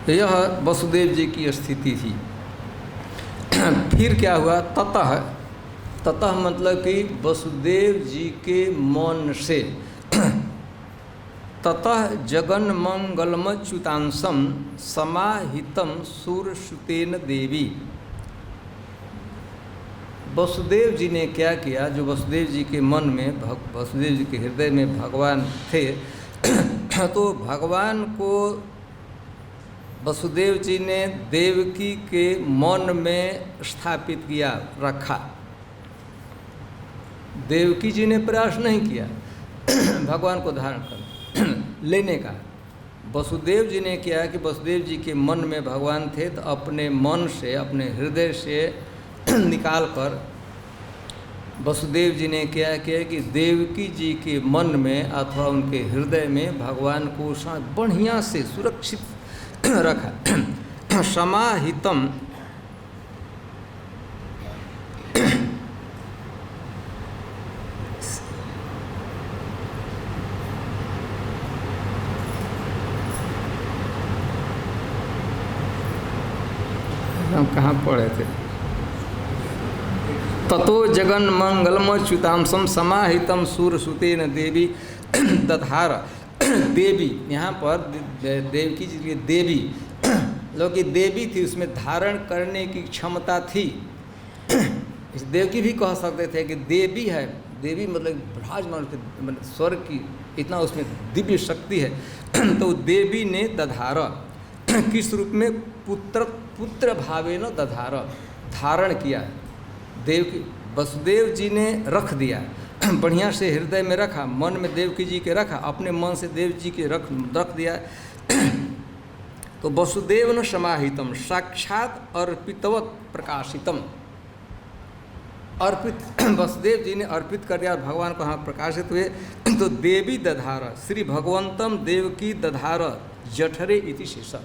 यह वसुदेव जी की स्थिति थी। फिर क्या हुआ, ततः मतलब कि वसुदेव जी के मन से ततः जगन मंगलमच्युतांसम समाहितम सूरसुतेन देवी। वसुदेव जी ने क्या किया, जो वसुदेव जी के मन में, वसुदेव जी के हृदय में भगवान थे, तो भगवान को वसुदेव जी ने देवकी के मन में स्थापित किया, रखा। देवकी जी ने प्रयास नहीं किया भगवान को धारण कर लेने का। वसुदेव जी ने किया कि वसुदेव जी के मन में भगवान थे, तो अपने मन से, अपने हृदय से निकाल कर वसुदेव जी ने क्या किया कि देवकी जी के मन में अथवा उनके हृदय में भगवान को बढ़िया से सुरक्षित रखा। समाहितम, हम कहाँ पढ़े थे, ततो जगन मंगलमच्युतांसम समाहितम सूरसुतेन देवी दधार। देवी, यहाँ पर देवकी जी की देवी, जो कि देवी थी, उसमें धारण करने की क्षमता थी। इस देवकी भी कह सकते थे कि देवी है, देवी मतलब विराजमान, मतलब स्वर्ग की इतना उसमें दिव्य शक्ति है। तो देवी ने दधार, किस रूप में, पुत्र भावेन दधार, धारण किया। देवकी वसुदेव जी ने रख दिया, बढ़िया से हृदय में रखा, मन में देवकी जी के रखा, अपने मन से देव जी के रख दिया। तो वसुदेव न समाहितम, साक्षात अर्पितवत प्रकाशितम, अर्पित वसुदेव जी ने अर्पित कर दिया और भगवान को हाँ प्रकाशित हुए। तो देवी दधार, श्री भगवंतम देवकी दधार जठरे इति शेषा,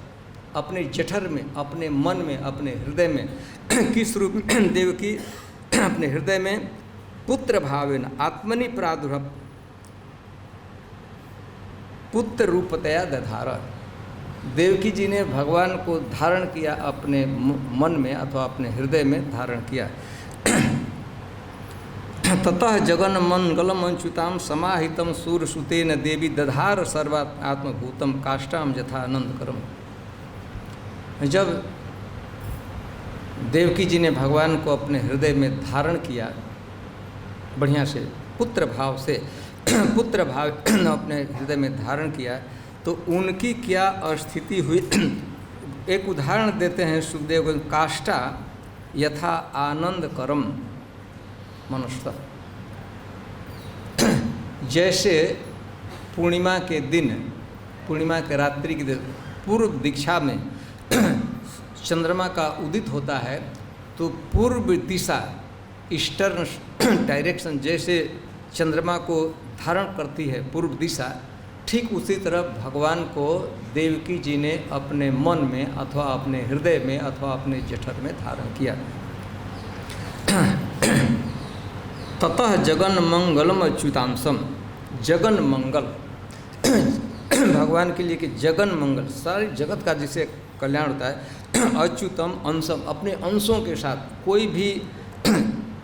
अपने जठर में, अपने मन में, अपने हृदय में किस रूप में देवकी अपने हृदय में पुत्र भावेन आत्मनि प्रादुर्भव पुत्र रूपतया दधारा, देवकी जी ने भगवान को धारण किया, अपने मन में अथवा अपने हृदय में धारण किया। ततः जगन मंगलम अंच्युताम समाहितम सूरसुतेन देवी दधार सर्वात् आत्मभूतम काष्ठाम यथानंद करम। जब देवकी जी ने भगवान को अपने हृदय में धारण किया, बढ़िया से पुत्र भाव से पुत्र भाव अपने हृदय में धारण किया, तो उनकी क्या स्थिति हुई। एक उदाहरण देते हैं सुखदेव को, काष्ठा यथा आनंद करम मनुष्य, जैसे पूर्णिमा के दिन, पूर्णिमा के रात्रि के दिन पूर्व दिशा में चंद्रमा का उदित होता है, तो पूर्व दिशा ईस्टर्न डायरेक्शन जैसे चंद्रमा को धारण करती है पूर्व दिशा, ठीक उसी तरह भगवान को देवकी जी ने अपने मन में अथवा अपने हृदय में अथवा अपने जठर में धारण किया। ततः जगन मंगलम अच्युतांशम, जगन मंगल भगवान के लिए कि जगन मंगल, सारे जगत का जिसे कल्याण होता है, अच्युतम अंशम, अपने अंशों के साथ कोई भी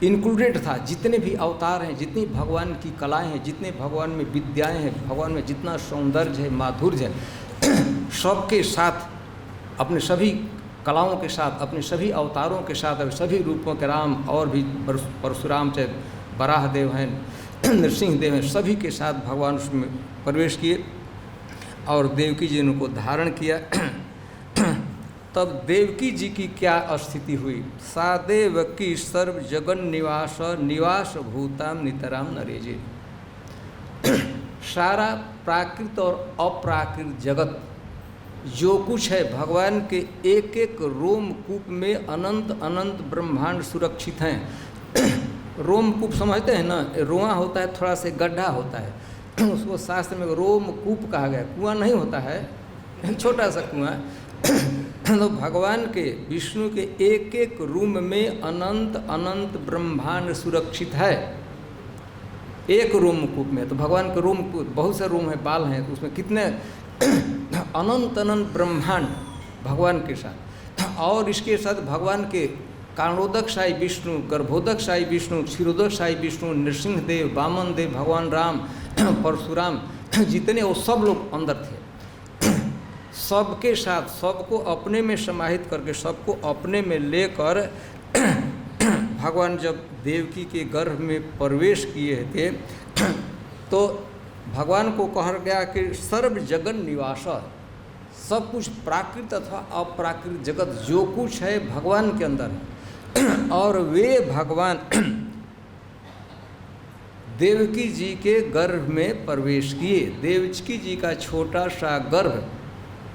इंक्लूडेड था, जितने भी अवतार हैं, जितनी भगवान की कलाएं हैं, जितने भगवान में विद्याएं हैं, भगवान में जितना सौंदर्य है, माधुर्य है, सबके साथ, अपने सभी कलाओं के साथ, अपने सभी अवतारों के साथ, सभी रूपों के राम और भी परशुराम चाहे बराह देव हैं, नृसिंह देव हैं, सभी के साथ भगवान उसमें प्रवेश किए और देवकी जी ने उनको धारण किया। तब देवकी जी की क्या स्थिति हुई। सा देवकी सर्व जगन निवास निवास भूताम नितराम नरेजे, सारा प्राकृत और अप्राकृत जगत जो कुछ है भगवान के एक एक रोमकूप में अनंत अनंत ब्रह्मांड सुरक्षित हैं। रोमकूप समझते हैं ना, रोआ होता है, थोड़ा से गड्ढा होता है, उसको शास्त्र में रोमकूप कहा गया, कुआं नहीं होता है, छोटा सा कुआं। तो भगवान के विष्णु के एक एक रूम में अनंत अनंत ब्रह्मांड सुरक्षित है, एक रोमकूप में। तो भगवान के रूम बहुत से रूम है, बाल हैं, तो उसमें कितने अनंत अनंत ब्रह्मांड भगवान के साथ। और इसके साथ भगवान के कारणोदक साई विष्णु, गर्भोदक साई विष्णु, क्षीरोदक साई विष्णु, नृसिंह देव, वामन देव, भगवान राम, परशुराम, जितने वो सब लोग अंदर थे। सबके साथ, सबको अपने में समाहित करके, सबको अपने में लेकर भगवान जब देवकी के गर्भ में प्रवेश किए थे, तो भगवान को कहा गया कि सर्व जगन निवास, सब कुछ प्राकृत अथवा अप्राकृत जगत जो कुछ है भगवान के अंदर है। और वे भगवान देवकी जी के गर्भ में प्रवेश किए। देवकी जी का छोटा सा गर्भ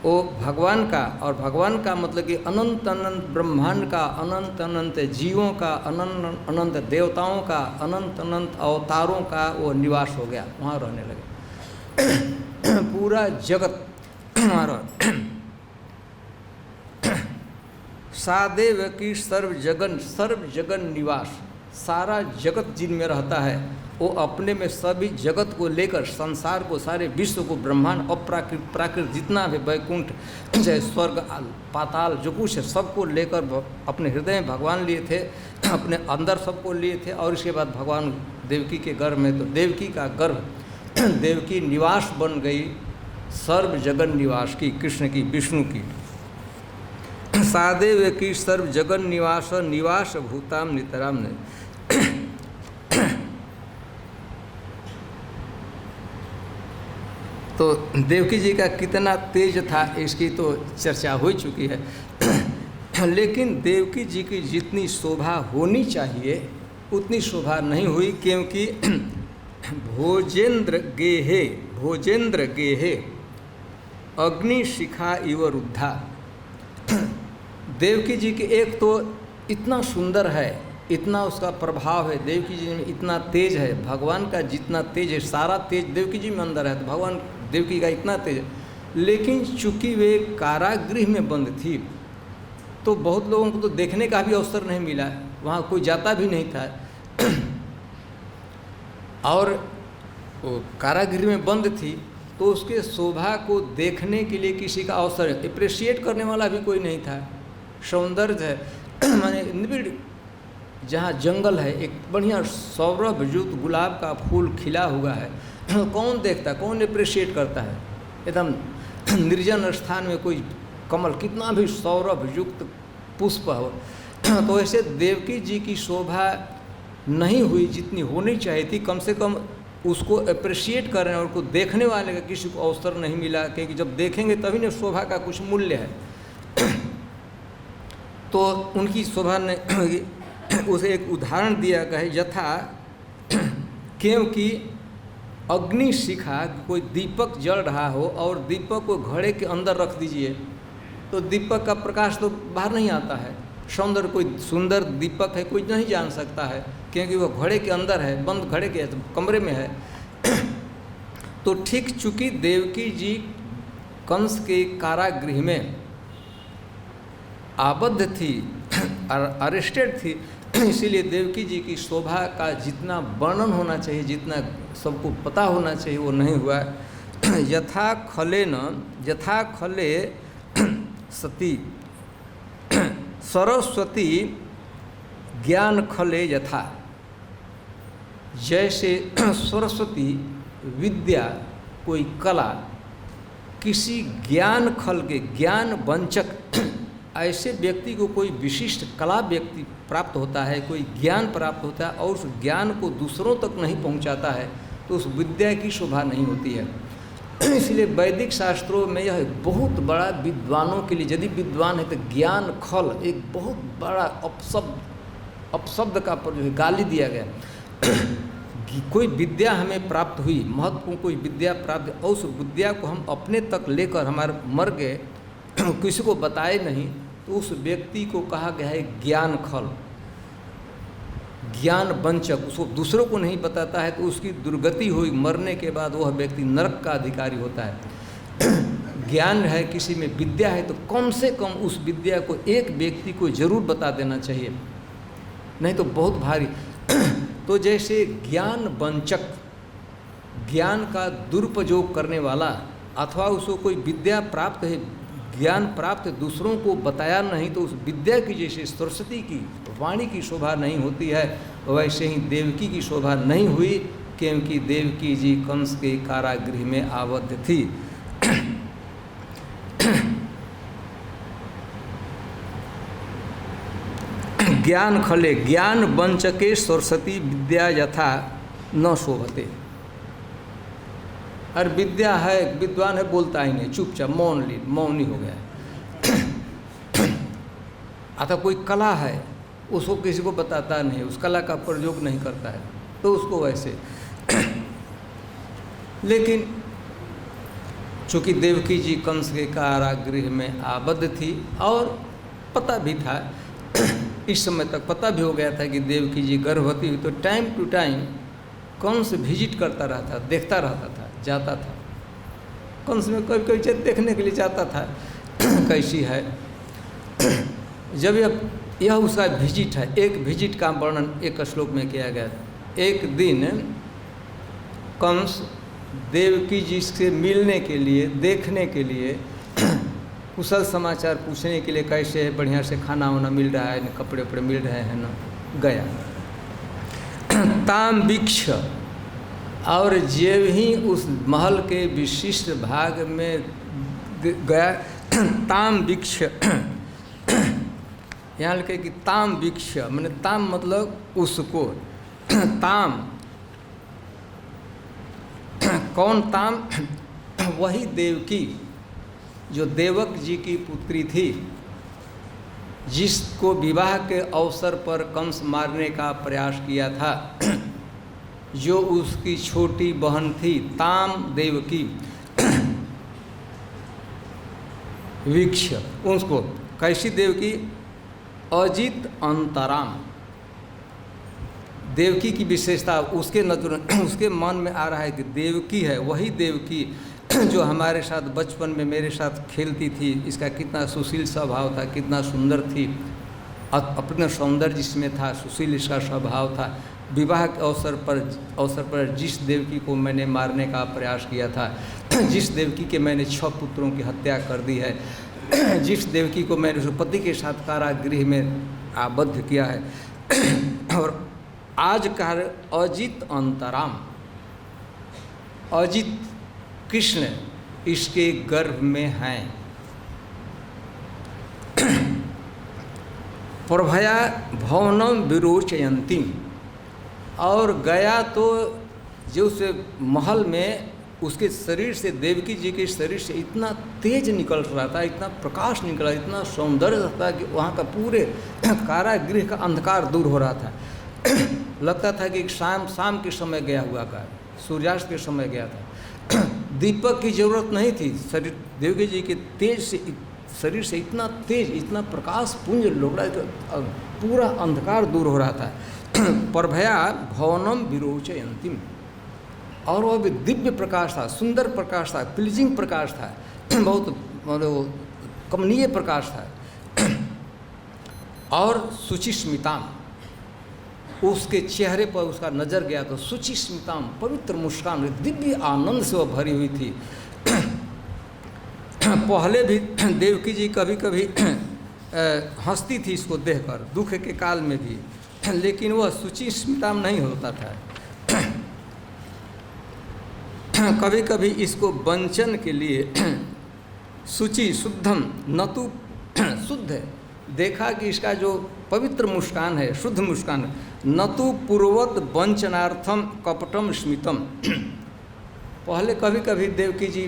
वो भगवान का, और भगवान का मतलब कि अनंत अनंत ब्रह्मांड का, अनंत अनंत जीवों का, अनंत अनंत देवताओं का, अनंत अनंत अवतारों का वो निवास हो गया, वहाँ रहने लगे। पूरा जगत हमारा सादेव की सर्व जगन निवास, सारा जगत जिनमें रहता है वो अपने में सभी जगत को लेकर, संसार को, सारे विश्व को, ब्रह्मांड अप्राकृत प्राकृत जितना भी, वैकुंठ चाहे स्वर्ग पाताल जो कुछ है, सबको लेकर अपने हृदय में भगवान लिए थे, अपने अंदर सबको लिए थे। और इसके बाद भगवान देवकी के गर्भ में, तो देवकी का गर्भ देवकी निवास बन गई, सर्व जगन निवास की, कृष्ण की, विष्णु की। सादेव की सर्व जगन निवास निवास भूताम नितराम ने। तो देवकी जी का कितना तेज था इसकी तो चर्चा हो चुकी है। लेकिन देवकी जी की जितनी शोभा होनी चाहिए उतनी शोभा नहीं हुई, क्योंकि भोजेंद्र गेहे अग्नि शिखा इव रुद्धा। देवकी जी के एक तो इतना सुंदर है, इतना उसका प्रभाव है, देवकी जी में इतना तेज है, भगवान का जितना तेज है सारा तेज देवकी जी में अंदर है, तो भगवान देवकी का इतना तेज है। लेकिन चूंकि वे कारागृह में बंद थी तो बहुत लोगों को तो देखने का भी अवसर नहीं मिला, वहाँ कोई जाता भी नहीं था और वो कारागृह में बंद थी तो उसके शोभा को देखने के लिए किसी का अवसर, अप्रिशिएट करने वाला भी कोई नहीं था। सौंदर्य है माने निबिड़, जहाँ जंगल है, एक बढ़िया सौरभयुक्त गुलाब का फूल खिला हुआ है, कौन देखता, कौन अप्रिशिएट करता है। एकदम निर्जन स्थान में कोई कमल कितना भी सौरभयुक्त पुष्प हो, तो ऐसे देवकी जी की शोभा नहीं हुई जितनी होनी चाहिए थी। कम से कम उसको अप्रिशिएट करने और को देखने वाले का किसी को अवसर नहीं मिला, क्योंकि जब देखेंगे तभी ना शोभा का कुछ मूल्य है। तो उनकी शोभा ने उसे एक उदाहरण दिया कहे यथा, क्योंकि अग्नि शिखा, कोई दीपक जल रहा हो और दीपक को घड़े के अंदर रख दीजिए तो दीपक का प्रकाश तो बाहर नहीं आता है। सौंदर्य, कोई सुंदर दीपक है कोई नहीं जान सकता है क्योंकि वो घड़े के अंदर है, बंद घड़े के कमरे में है। तो ठीक चूँकि देवकी जी कंस के कारागृह में आबद्ध थी, अरेस्टेड थी, इसीलिए देवकी जी की शोभा का जितना वर्णन होना चाहिए, जितना सबको पता होना चाहिए वो नहीं हुआ। यथा खले सती सरस्वती ज्ञान खले यथा, जैसे सरस्वती विद्या, कोई कला किसी ज्ञान खल के, ज्ञान वंचक ऐसे व्यक्ति को कोई विशिष्ट कला व्यक्ति प्राप्त होता है, कोई ज्ञान प्राप्त होता है और उस ज्ञान को दूसरों तक नहीं पहुंचाता है तो उस विद्या की शोभा नहीं होती है। इसलिए वैदिक शास्त्रों में यह बहुत बड़ा विद्वानों के लिए, यदि विद्वान है तो ज्ञान खल एक बहुत बड़ा अपशब्द का पर जो है गाली दिया गया। कोई विद्या हमें प्राप्त हुई, महत्वपूर्ण कोई विद्या प्राप्त, और उस विद्या को हम अपने तक लेकर हमारे मर गए, किसी को बताए नहीं, तो उस व्यक्ति को कहा गया है ज्ञान खल, ज्ञान वंचक। उसको दूसरों को नहीं बताता है तो उसकी दुर्गति हुई, मरने के बाद वह व्यक्ति नरक का अधिकारी होता है। ज्ञान है, किसी में विद्या है तो कम से कम उस विद्या को एक व्यक्ति को जरूर बता देना चाहिए, नहीं तो बहुत भारी। तो जैसे ज्ञान वंचक, ज्ञान का दुरुपयोग करने वाला, अथवा उसको कोई विद्या प्राप्त है, ज्ञान प्राप्त दूसरों को बताया नहीं तो उस विद्या की जैसे सरस्वती की वाणी की शोभा नहीं होती है, वैसे ही देवकी की शोभा नहीं हुई क्योंकि देवकी जी कंस के कारागृह में आबद्ध थी। ज्ञान खले ज्ञान वंचके सरस्वती विद्या यथा न शोभते। और विद्या है, विद्वान है, बोलता ही नहीं, चुपचाप मौनी हो गया है। अतः कोई कला है उसको किसी को बताता नहीं, उस कला का प्रयोग नहीं करता है तो उसको वैसे। लेकिन चूँकि देवकी जी कंस के कारागृह में आबद्ध थी और पता भी था, इस समय तक पता भी हो गया था कि देवकी जी गर्भवती हुई, तो time to time Kans visit करता रहता, देखता रहता था, जाता था कंस में, कभी कभी देखने के लिए जाता था कैसी है। जब यह उसका विजिट है, एक विजिट का वर्णन एक श्लोक में किया गया। एक दिन कंस देवकी जी से मिलने के लिए, देखने के लिए, कुशल समाचार पूछने के लिए, कैसे है, बढ़िया से खाना वाना मिल रहा है, कपड़े वपड़े मिल रहे हैं ना, गया। ताम वीक्ष, और जब ही उस महल के विशिष्ट भाग में गया, ताम वीक्ष, यहाँ लिखे कि ताम वीक्ष, मैंने ताम मतलब उसको, ताम कौन ताम? वही देवकी जो देवक जी की पुत्री थी, जिसको विवाह के अवसर पर कंस मारने का प्रयास किया था, जो उसकी छोटी बहन थी ताम देवकी वीक्ष, उसको कैसी देवकी? अजित अंतराम। देवकी की विशेषता उसके नजर, उसके मन में आ रहा है कि देवकी है, वही देवकी जो हमारे साथ बचपन में मेरे साथ खेलती थी, इसका कितना सुशील स्वभाव था, कितना सुंदर थी, अपना सौंदर्य जिसमें था, सुशील इसका स्वभाव था। विवाह के अवसर पर जिस देवकी को मैंने मारने का प्रयास किया था, जिस देवकी के मैंने 6 पुत्रों की हत्या कर दी है, जिस देवकी को मैंने उस पति के साथ कारागृह में आबद्ध किया है, और आज का अजित अंतराम, अजित कृष्ण इसके गर्भ में हैं। प्रभया भवनम विरोचयंती, और गया तो जो उस महल में उसके शरीर से, देवकी जी के शरीर से इतना तेज निकल रहा था, इतना प्रकाश निकला, इतना सौंदर्य था कि वहाँ का पूरे कारागृह का अंधकार दूर हो रहा था। लगता था कि शाम के समय गया हुआ का, सूर्यास्त के समय गया था। दीपक की जरूरत नहीं थी, शरीर देवकी जी के तेज से, शरीर से इतना तेज, इतना प्रकाश पुंज लोड़ा, पूरा अंधकार दूर हो रहा था। प्रभया भवनम विरोचयंती, और वह भी दिव्य प्रकाश था, सुंदर प्रकाश था, प्लीजिंग प्रकाश था, बहुत कमनीय प्रकाश था। और सुचिस्मिताम, उसके चेहरे पर उसका नज़र गया तो सुचिस्मिताम, पवित्र मुस्कान, दिव्य आनंद से वह भरी हुई थी। पहले भी देवकी जी कभी कभी हंसती थी इसको देखकर, दुख के काल में भी, लेकिन वह सुचिस्मिताम नहीं होता था। कभी कभी इसको वंचन के लिए शुचि शुद्धम नतु शुद्ध है, देखा कि इसका जो पवित्र मुस्कान है, शुद्ध मुस्कान, नतु पूर्वत वंचनार्थम कपटम स्मितम। पहले कभी कभी देवकी जी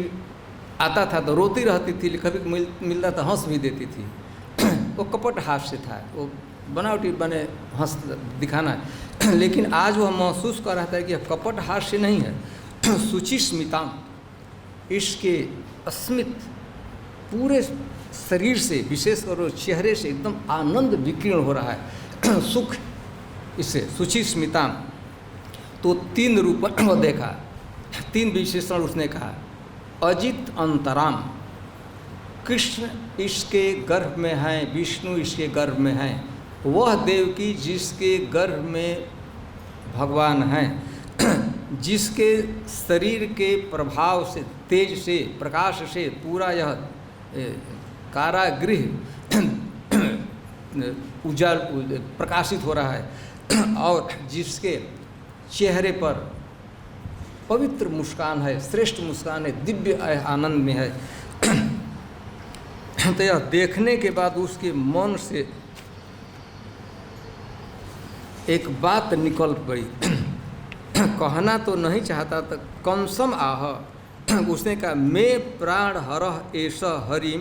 आता था तो रोती रहती थी, कभी मिलता था हंस भी देती थी। वो कपट हास्य था, वो बनावटी बने हंस दिखाना, लेकिन आज वह महसूस कर रहा था कि कपट हास्य नहीं है, सुचिस्मिताम, इसके अस्मित पूरे शरीर से, विशेषकर चेहरे से एकदम आनंद विकीर्ण हो रहा है, सुख, इससे सुचिस्मिताम। तो 3 रूप वो देखा, 3 विशेषण उसने कहा। अजित अंतराम, कृष्ण इसके गर्भ में हैं, विष्णु इसके गर्भ में हैं, वह देवकी जिसके गर्भ में भगवान हैं, जिसके शरीर के प्रभाव से, तेज से, प्रकाश से पूरा यह कारागृह उजाल प्रकाशित हो रहा है, और जिसके चेहरे पर पवित्र मुस्कान है, श्रेष्ठ मुस्कान है, दिव्य आनंद में है। तो यह देखने के बाद उसके मन से एक बात निकल पड़ी, कहना तो नहीं चाहता था, कंसम आह, उसने कहा, मैं प्राण हरह एष हरिम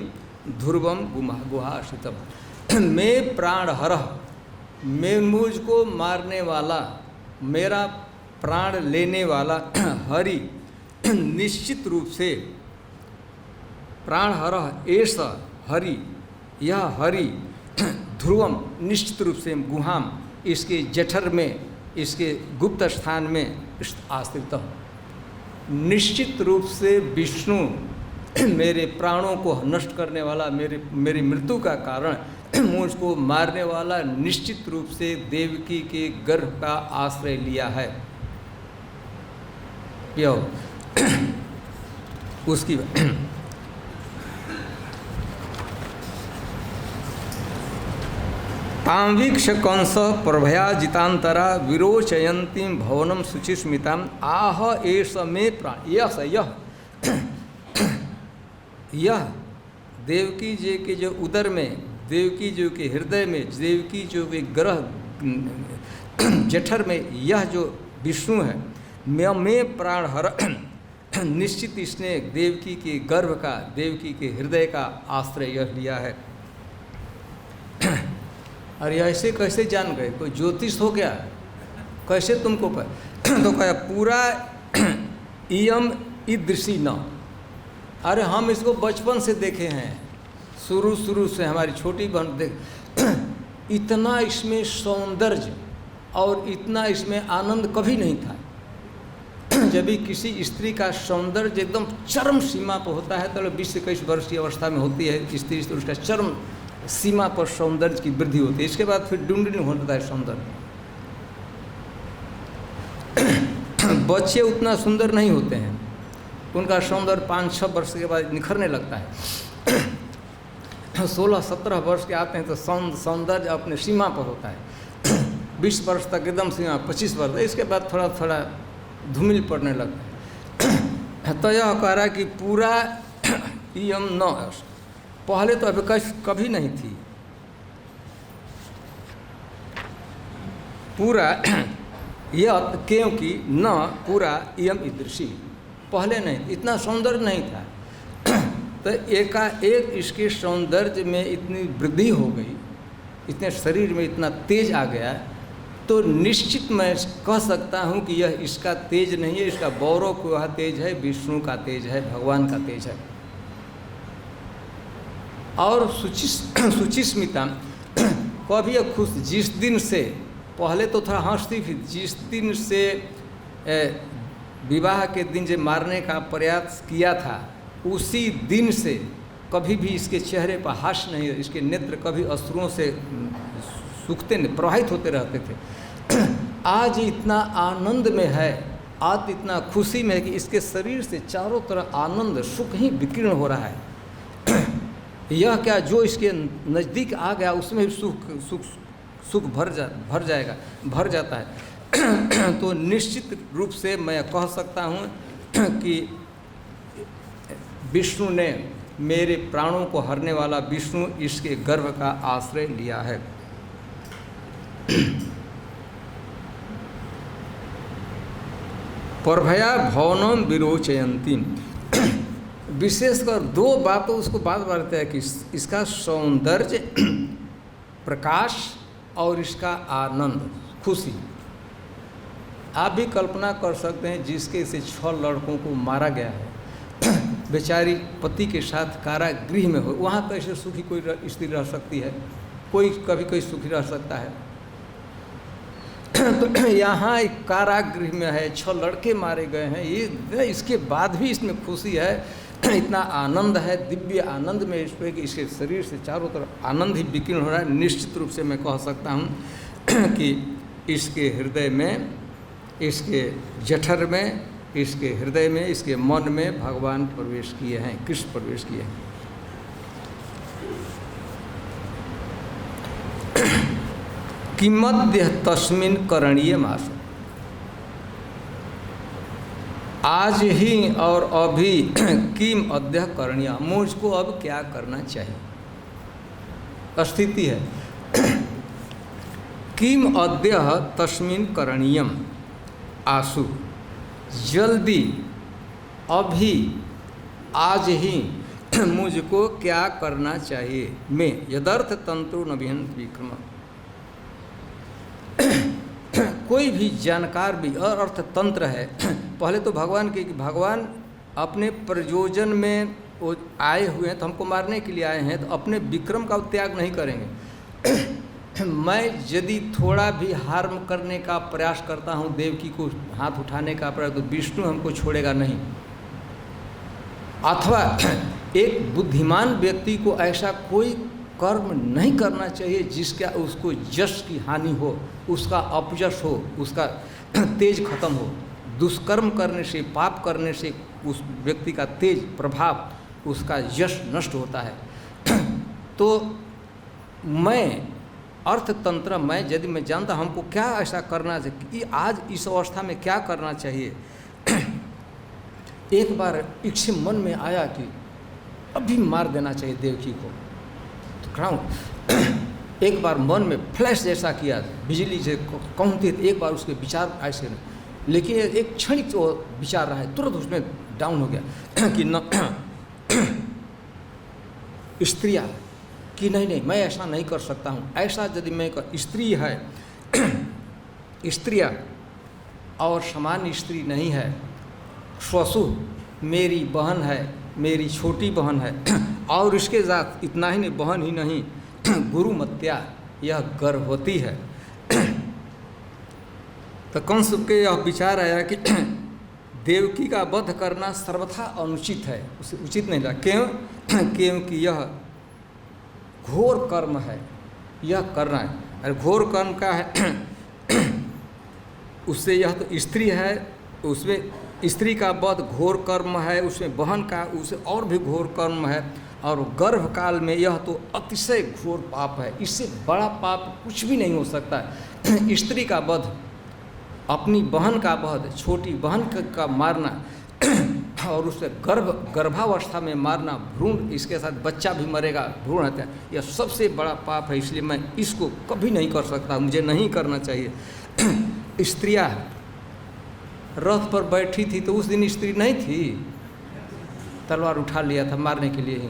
ध्रुवम गुहाशितम। मैं प्राण हरह, मैं मुझको मारने वाला, मेरा प्राण लेने वाला हरि, निश्चित रूप से प्राण हरह एष हरि, यह हरि ध्रुवम, निश्चित रूप से गुहाम, इसके जठर में, इसके गुप्त स्थान में आश्रित, निश्चित रूप से विष्णु मेरे प्राणों को नष्ट करने वाला, मेरी मृत्यु का कारण, मुझको मारने वाला, निश्चित रूप से देवकी के गर्भ का आश्रय लिया है। यो उसकी तांवीक्ष कंस प्रभया जितांतरा विरोचयंती भवनम शुचिस्मिताम आह एष मे प्राण। यह देवकी जी के जो उदर में, देवकी जी के हृदय में, देवकी जी के ग्रह जठर में यह जो विष्णु है, मैं प्राण हर, निश्चित इसने देवकी के गर्भ का, देवकी के हृदय का आश्रय यह लिया है। अरे ऐसे कैसे जान गए, कोई ज्योतिष हो गया, कैसे तुमको पर? तो कहा पूरा इयम ईदृशी न, अरे हम इसको बचपन से देखे हैं, शुरू से हमारी छोटी बहन देख, इतना इसमें सौंदर्य और इतना इसमें आनंद कभी नहीं था। जब भी किसी स्त्री का सौंदर्य एकदम चरम सीमा पर होता है, तो 20 से 21 वर्ष की अवस्था में होती है स्त्री, तो उसका चरम सीमा पर सौंदर्य की वृद्धि होती है। इसके बाद फिर ढूंढनी होता है सौंदर्य। बच्चे उतना सुंदर नहीं होते हैं, उनका सौंदर्य 5-6 वर्ष के बाद निखरने लगता है। 16-17 वर्ष के आते हैं तो सौंदर्य अपने सीमा पर होता है। 20 वर्ष तक एकदम सीमा, 25 वर्ष, इसके बाद थोड़ा थोड़ा धूमिल पड़ने लगता है। तो यह कह रहा है कि पूरा इयम न, पहले तो अभिकश कभी नहीं थी, पूरा यह, क्योंकि न पूरा इयम ईदृशी, पहले नहीं, इतना सौंदर्य नहीं था। तो एकाएक इसके सौंदर्य में इतनी वृद्धि हो गई, इतने शरीर में इतना तेज आ गया, तो निश्चित मैं कह सकता हूँ कि यह इसका तेज नहीं है, इसका गौरव का तेज है, विष्णु का तेज है, भगवान का तेज है। और सुचिस्मिता कभी खुश, जिस दिन से, पहले तो थोड़ा हंसती थी, जिस दिन से विवाह के दिन जो मारने का प्रयास किया था, उसी दिन से कभी भी इसके चेहरे पर हास्य नहीं, इसके नेत्र कभी अश्रुओं से सूखते नहीं, प्रवाहित होते रहते थे। आज इतना आनंद में है, आज इतना खुशी में है कि इसके शरीर से चारों तरफ आनंद सुख ही विकीर्ण हो रहा है। यह क्या, जो इसके नज़दीक आ गया उसमें भी सुख भर जाता है। तो निश्चित रूप से मैं कह सकता हूँ कि विष्णु ने, मेरे प्राणों को हरने वाला विष्णु, इसके गर्भ का आश्रय लिया है। परभया भवनम विरोचयंती, विशेषकर 2 बातों उसको बात बताते हैं कि इसका सौंदर्य, प्रकाश और इसका आनंद, खुशी। आप भी कल्पना कर सकते हैं, जिसके से 6 लड़कों को मारा गया है, बेचारी पति के साथ कारागृह में हो, वहाँ कैसे सुखी कोई स्त्री रह सकती है? कोई सुखी रह सकता है? तो यहाँ एक कारागृह में है, 6 लड़के मारे गए हैं, ये इसके बाद भी इसमें खुशी है, इतना आनंद है, दिव्य आनंद में इस पर कि इसके शरीर से चारों तरफ आनंद ही विकीर्ण हो रहा है। निश्चित रूप से मैं कह सकता हूँ कि इसके हृदय में, इसके जठर में, इसके हृदय में, इसके मन में भगवान प्रवेश किए हैं, कृष्ण प्रवेश किए हैं। किमद्य तस्मिन् करणीय मास, आज ही और अभी, किम अद्य करणीय, मुझको अब क्या करना चाहिए, स्थिति है। किम अद्य तस्मिन् करणीयम आसु, जल्दी, अभी, आज ही मुझको क्या करना चाहिए। मैं यदर्थ तंत्रु न विहंत विक्रम, कोई भी जानकार भी अर्थ तंत्र है। पहले तो भगवान के, भगवान अपने प्रयोजन में वो आए हुए हैं, तो हमको मारने के लिए आए हैं, तो अपने विक्रम का त्याग नहीं करेंगे। मैं यदि थोड़ा भी हार्म करने का प्रयास करता हूँ, देवकी को हाथ उठाने का प्रयास, तो विष्णु हमको छोड़ेगा नहीं। अथवा एक बुद्धिमान व्यक्ति को ऐसा कोई कर्म नहीं करना चाहिए जिसका उसको यश की हानि हो, उसका अपयश हो, उसका तेज खत्म हो। दुष्कर्म करने से, पाप करने से उस व्यक्ति का तेज प्रभाव, उसका यश नष्ट होता है। तो मैं अर्थतंत्र, मैं यदि मैं जानता हमको क्या ऐसा करना चाहिए, आज इस अवस्था में क्या करना चाहिए। एक बार इच्छे मन में आया कि अभी मार देना चाहिए देवकी को, एक बार मन में फ्लैश जैसा किया, बिजली से कौनती, एक बार उसके विचार ऐसे नहीं, लेकिन एक क्षणिक जो विचार रहा है, तुरंत उसमें डाउन हो गया कि न स्त्रियाँ, कि नहीं मैं ऐसा नहीं कर सकता हूँ। ऐसा यदि मैं स्त्री है, स्त्रियाँ और सामान्य स्त्री नहीं है, स्वसु मेरी बहन है, मेरी छोटी बहन है, और इसके साथ इतना ही नहीं, बहन ही नहीं, गुरुमत्या, यह गर्भवती है। तो कंस के यह विचार आया कि देवकी का वध करना सर्वथा अनुचित है, उसे उचित नहीं लगा। क्यों? क्योंकि यह घोर कर्म है, यह करना है। अरे घोर कर्म का है उससे यह तो स्त्री है, उसमें स्त्री का वध घोर कर्म है, उसमें बहन का उसे और भी घोर कर्म है, और गर्भ काल में यह तो अतिशय घोर पाप है। इससे बड़ा पाप कुछ भी नहीं हो सकता है। स्त्री का वध, अपनी बहन का वध, छोटी बहन का मारना और उसे गर्भावस्था में मारना, भ्रूण, इसके साथ बच्चा भी मरेगा, भ्रूण हत्या, यह सबसे बड़ा पाप है। इसलिए मैं इसको कभी नहीं कर सकता, मुझे नहीं करना चाहिए। स्त्रियाँ रथ पर बैठी थी तो उस दिन स्त्री नहीं थी, तलवार उठा लिया था मारने के लिए ही।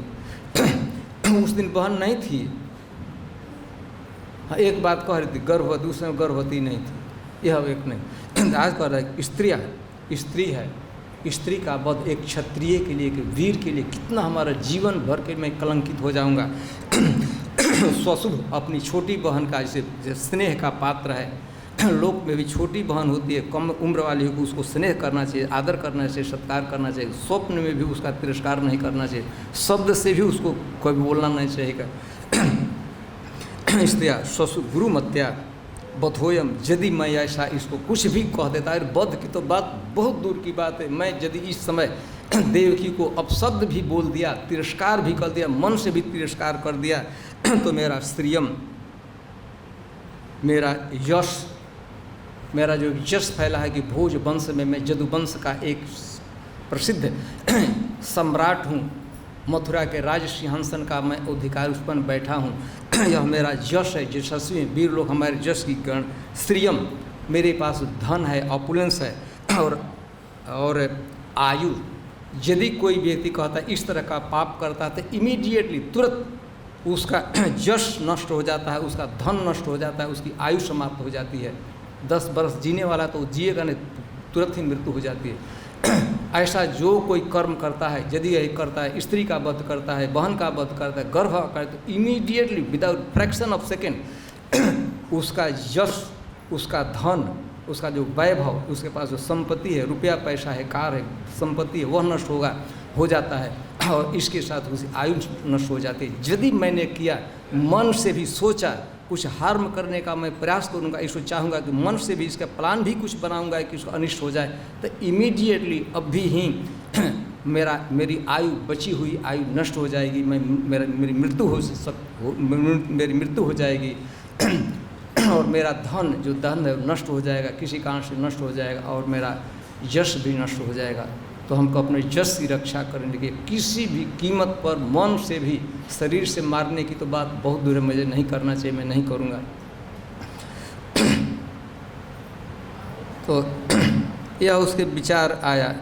उस दिन बहन नहीं थी। हाँ, एक बात कह रही थी गर्भवती, उस समय गर्भवती नहीं थी, यह एक नहीं। आज कह रहा है स्त्रियाँ, स्त्री है, स्त्री का वध एक क्षत्रिय के लिए, एक वीर के लिए कितना हमारा जीवन भर के मैं कलंकित हो जाऊंगा। स्वशुभ अपनी छोटी बहन का जैसे स्नेह का पात्र है, लोक में भी छोटी बहन होती है, कम उम्र वाली को उसको स्नेह करना चाहिए, आदर करना चाहिए, सत्कार करना चाहिए। स्वप्न में भी उसका तिरस्कार नहीं करना चाहिए, शब्द से भी उसको कोई बोलना नहीं चाहिए। स्त्रिया स्वशु गुरु मत्या बधोयम, यदि मैं ऐसा इसको कुछ भी कह देता है, बध की तो बात बहुत दूर की बात है, मैं यदि इस समय देवकी को अपशब्द भी बोल दिया, तिरस्कार भी कर दिया, मन से भी तिरस्कार कर दिया, तो मेरा स्त्रियम, मेरा यश, मेरा जो यश फैला है कि भोज वंश में मैं यदुवंश का एक प्रसिद्ध सम्राट हूँ, मथुरा के राज सिंहासन का मैं अधिकार उस पर बैठा हूँ, यह मेरा यश है। यशस्वी वीर लोग हमारे यश की गण। श्रियम, मेरे पास धन है, ऑपुलेंस है, और आयु। यदि कोई व्यक्ति कहता है इस तरह का पाप करता है तो इमीडिएटली तुरंत उसका यश नष्ट हो जाता है, उसका धन नष्ट हो जाता है, उसकी आयु समाप्त हो जाती है। 10 वर्ष जीने वाला तो जिएगा नहीं, तुरंत ही मृत्यु हो जाती है। ऐसा जो कोई कर्म करता है, यदि यही करता है, स्त्री का वध करता है, बहन का वध करता है, गर्भ करता है, तो immediately without fraction of second उसका यश, उसका धन, उसका जो वैभव, उसके पास जो संपत्ति है, रुपया पैसा है, कार है, संपत्ति है, वह नष्ट हो जाता है, और इसके साथ उसकी आयु नष्ट हो जाती है। यदि मैंने किया, मन से भी सोचा कुछ हार्म करने का मैं प्रयास करूंगा, इसको चाहूँगा कि मन से भी इसका प्लान भी कुछ बनाऊंगा कि इसको अनिष्ट हो जाए, तो इमीडिएटली अभी ही मेरी आयु, बची हुई आयु नष्ट हो जाएगी, मेरी मृत्यु हो जाएगी, और मेरा धन, जो धन है नष्ट हो जाएगा, किसी कारण से नष्ट हो जाएगा, और मेरा यश भी नष्ट हो जाएगा। तो हमको अपने यश की रक्षा करने के किसी भी कीमत पर मन से भी, शरीर से मारने की तो बात बहुत दूर है, मुझे नहीं करना चाहिए, मैं नहीं करूँगा। तो यह उसके विचार आया।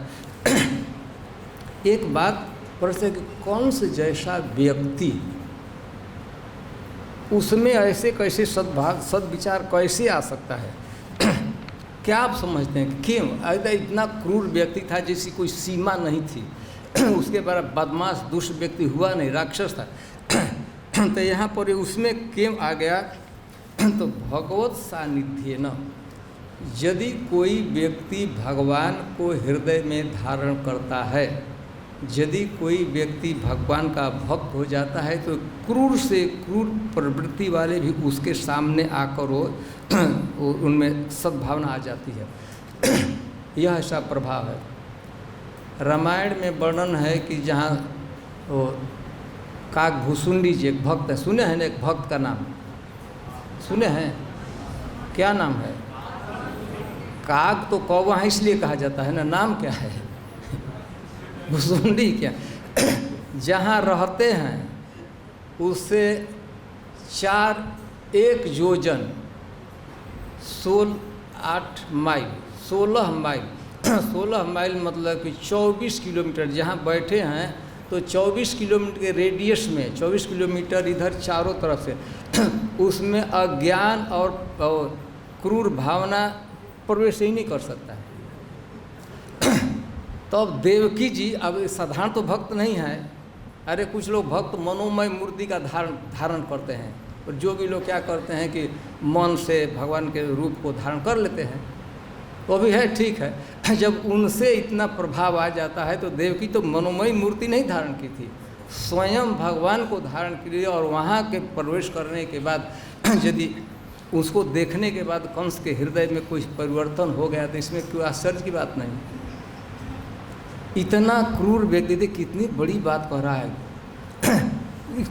एक बात पड़ते कि कौन से जैसा व्यक्ति, उसमें ऐसे कैसे सद्विचार कैसे आ सकता है? क्या आप समझते हैं कि क्यों ऐसा इतना क्रूर व्यक्ति था जिसकी कोई सीमा नहीं थी? उसके बारे बदमाश दुष्ट व्यक्ति हुआ नहीं, राक्षस था। तो यहाँ पर उसमें क्यों आ गया? तो भगवत सानिध्य न, यदि कोई व्यक्ति भगवान को हृदय में धारण करता है, यदि कोई व्यक्ति भगवान का भक्त हो जाता है, तो क्रूर से क्रूर प्रवृत्ति वाले भी उसके सामने आकर वो उनमें सद्भावना आ जाती है। यह ऐसा प्रभाव है। रामायण में वर्णन है कि जहाँ वो काकभूषुंडी जी एक भक्त है, सुने हैं ना? एक भक्त का नाम सुने हैं? क्या नाम है? काक तो कौवा है इसलिए कहा जाता है ना, नाम क्या है? भुसुंडी क्या? जहाँ रहते हैं उससे 1 योजन 8 माइल 16 माइल 16 माइल मतलब कि 24 किलोमीटर। जहाँ बैठे हैं तो 24 किलोमीटर के रेडियस में, 24 किलोमीटर इधर चारों तरफ से उसमें अज्ञान और क्रूर भावना प्रवेश ही नहीं कर सकता है। तो अब देवकी जी अब साधारण तो भक्त नहीं है। अरे कुछ लोग भक्त मनोमय मूर्ति का धारण करते हैं, और जो भी लोग क्या करते हैं कि मन से भगवान के रूप को धारण कर लेते हैं। वो भी है, ठीक है। जब उनसे इतना प्रभाव आ जाता है तो देवकी तो मनोमयी मूर्ति नहीं धारण की थी, स्वयं भगवान को धारण की लिए, और वहाँ के प्रवेश करने के बाद यदि उसको देखने के बाद कंस के हृदय में कोई परिवर्तन हो गया तो इसमें कोई आश्चर्य की बात नहीं। इतना क्रूर व्यक्ति थे, कितनी बड़ी बात कह रहा है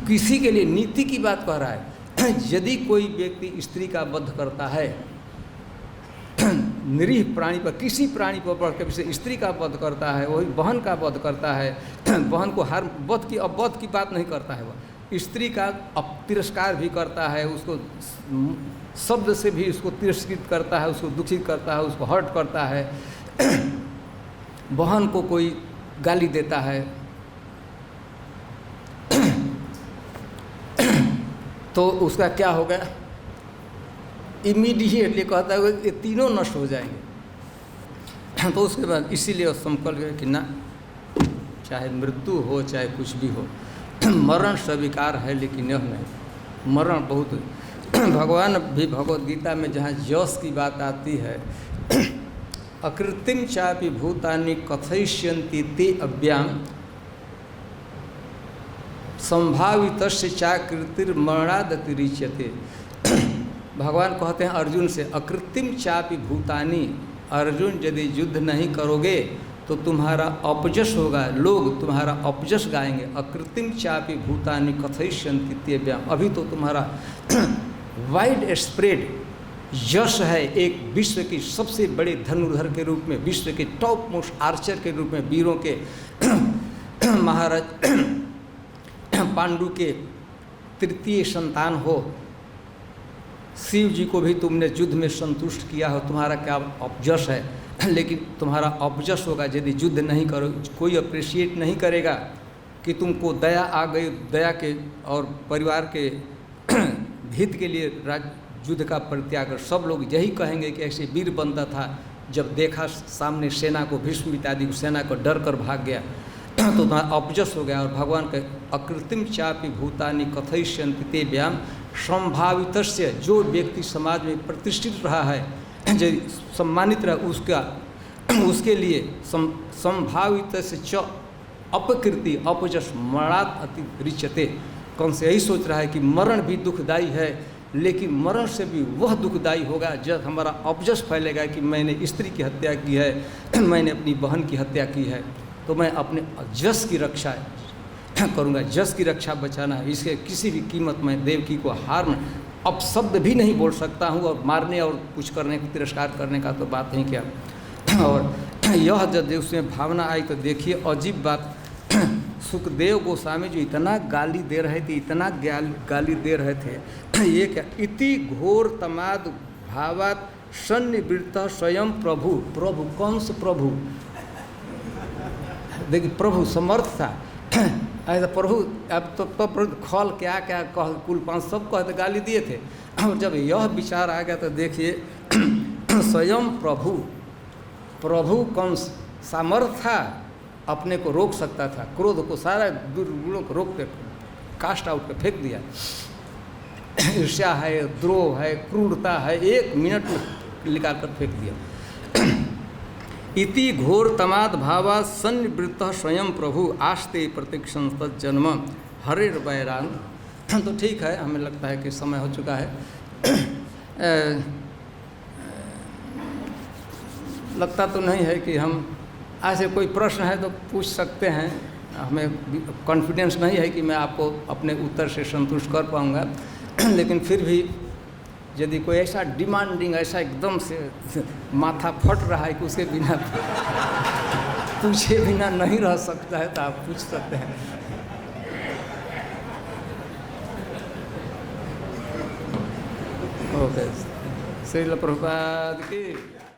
किसी के लिए नीति की बात कह रहा है। यदि कोई व्यक्ति स्त्री का वध करता है, निरीह प्राणी पर, किसी प्राणी पर बढ़ कर से स्त्री का वध करता है, वही बहन का वध करता है, बहन को हर वध की बात नहीं करता है, वह स्त्री का तिरस्कार भी करता है, उसको शब्द से भी उसको तिरस्कृत करता है, उसको दुखित करता है, उसको हर्ट करता है, बहन को कोई गाली देता है, तो उसका क्या होगा, इमीडिएटली कहता है ये तीनों नष्ट हो जाएंगे। तो उसके बाद इसीलिए वो संकल्प है कि ना, चाहे मृत्यु हो चाहे कुछ भी हो, मरण स्वीकार है, लेकिन यह नहीं, मरण बहुत। भगवान भी भगवद गीता में जहाँ यश की बात आती है, अकृत्रिम चापि भूतानि कथयिष्यन्ति ते अव्याम संभावितस्य चाकृतिर्मरणादतिरिच्यते। भगवान कहते हैं अर्जुन से, अकृत्रिम चापि भूतानि, अर्जुन यदि युद्ध नहीं करोगे तो तुम्हारा अपजस होगा, लोग तुम्हारा अपजस गाएंगे। अकृत्रिम चापि भूतानि कथयिष्यन्ति ते अव्याम, अभी तो तुम्हारा वाइड स्प्रेड यश है, एक विश्व की सबसे बड़े धनुर्धर के रूप में, विश्व के टॉप मोस्ट आर्चर के रूप में, वीरों के महाराज पांडु के तृतीय संतान हो, शिव जी को भी तुमने युद्ध में संतुष्ट किया हो, तुम्हारा क्या अपजस है। लेकिन तुम्हारा अपजस होगा यदि युद्ध नहीं करो, कोई अप्रिशिएट नहीं करेगा कि तुमको दया आ गई, दया के और परिवार के हित के लिए युद्ध का परित्याग। सब लोग यही कहेंगे कि ऐसे वीर बनता था, जब देखा सामने सेना को, भीष्म इत्यादि सेना को, डर कर भाग गया तो तुम्हारा अपजस हो गया। और भगवान के अकृत्रिम चापि भूतानि कथयिष्यन्ति ते व्याम संभावितस्य, जो व्यक्ति समाज में प्रतिष्ठित रहा है, जो सम्मानित रहा, उसके लिए संभावितस्य च अपकृति अपजस मरणात् अतिरिच्यते। कौन से यही सोच रहा है कि मरण भी दुखदायी है, लेकिन मरण से भी वह दुखदायी होगा जब हमारा अपजस फैलेगा कि मैंने स्त्री की हत्या की है, मैंने अपनी बहन की हत्या की है, तो मैं अपने जस की रक्षा करूँगा, जस की रक्षा बचाना है, इसके किसी भी कीमत में देवकी को हार अपशब्द भी नहीं बोल सकता हूँ, और मारने और कुछ करने का, तिरस्कार करने का तो बात नहीं किया। और यह जब उसमें भावना आई तो देखिए अजीब बात, सुखदेव गोस्वामी जो इतना गाली दे रहे थे, इतना गाली दे रहे थे, ये क्या, इति घोर तमाद भावात सन्निवृत्त स्वयं प्रभु, प्रभु कंस प्रभु, देखिए प्रभु समर्थ था ऐसा प्रभु। अब तो प्रभु खल क्या क्या कह, कुल पांच सब कहते गाली दिए थे, और जब यह विचार आ गया तो देखिए स्वयं प्रभु, प्रभु कंस सामर्थ था, अपने को रोक सकता था, क्रोध को, सारा दुर्गुणों को रोक कर कास्ट आउट कर फेंक दिया। ईर्ष्या है, द्रोह है, क्रूरता है, 1 मिनट निकाल कर फेंक दिया। इति घोर तमाद भावा सन्निवृत्त स्वयं प्रभु आस्ते प्रतीक्षण तज्जन्म हरे वैरान। तो ठीक है, हमें लगता है कि समय हो चुका है। लगता तो नहीं है कि हम, ऐसे कोई प्रश्न है तो पूछ सकते हैं, हमें कॉन्फिडेंस नहीं है कि मैं आपको अपने उत्तर से संतुष्ट कर पाऊँगा, लेकिन फिर भी यदि कोई ऐसा डिमांडिंग, ऐसा एकदम से माथा फट रहा है कि उसके बिना पूछे बिना नहीं रह सकता है, तो आप पूछ सकते हैं। ओके, श्रील प्रभुपाद की।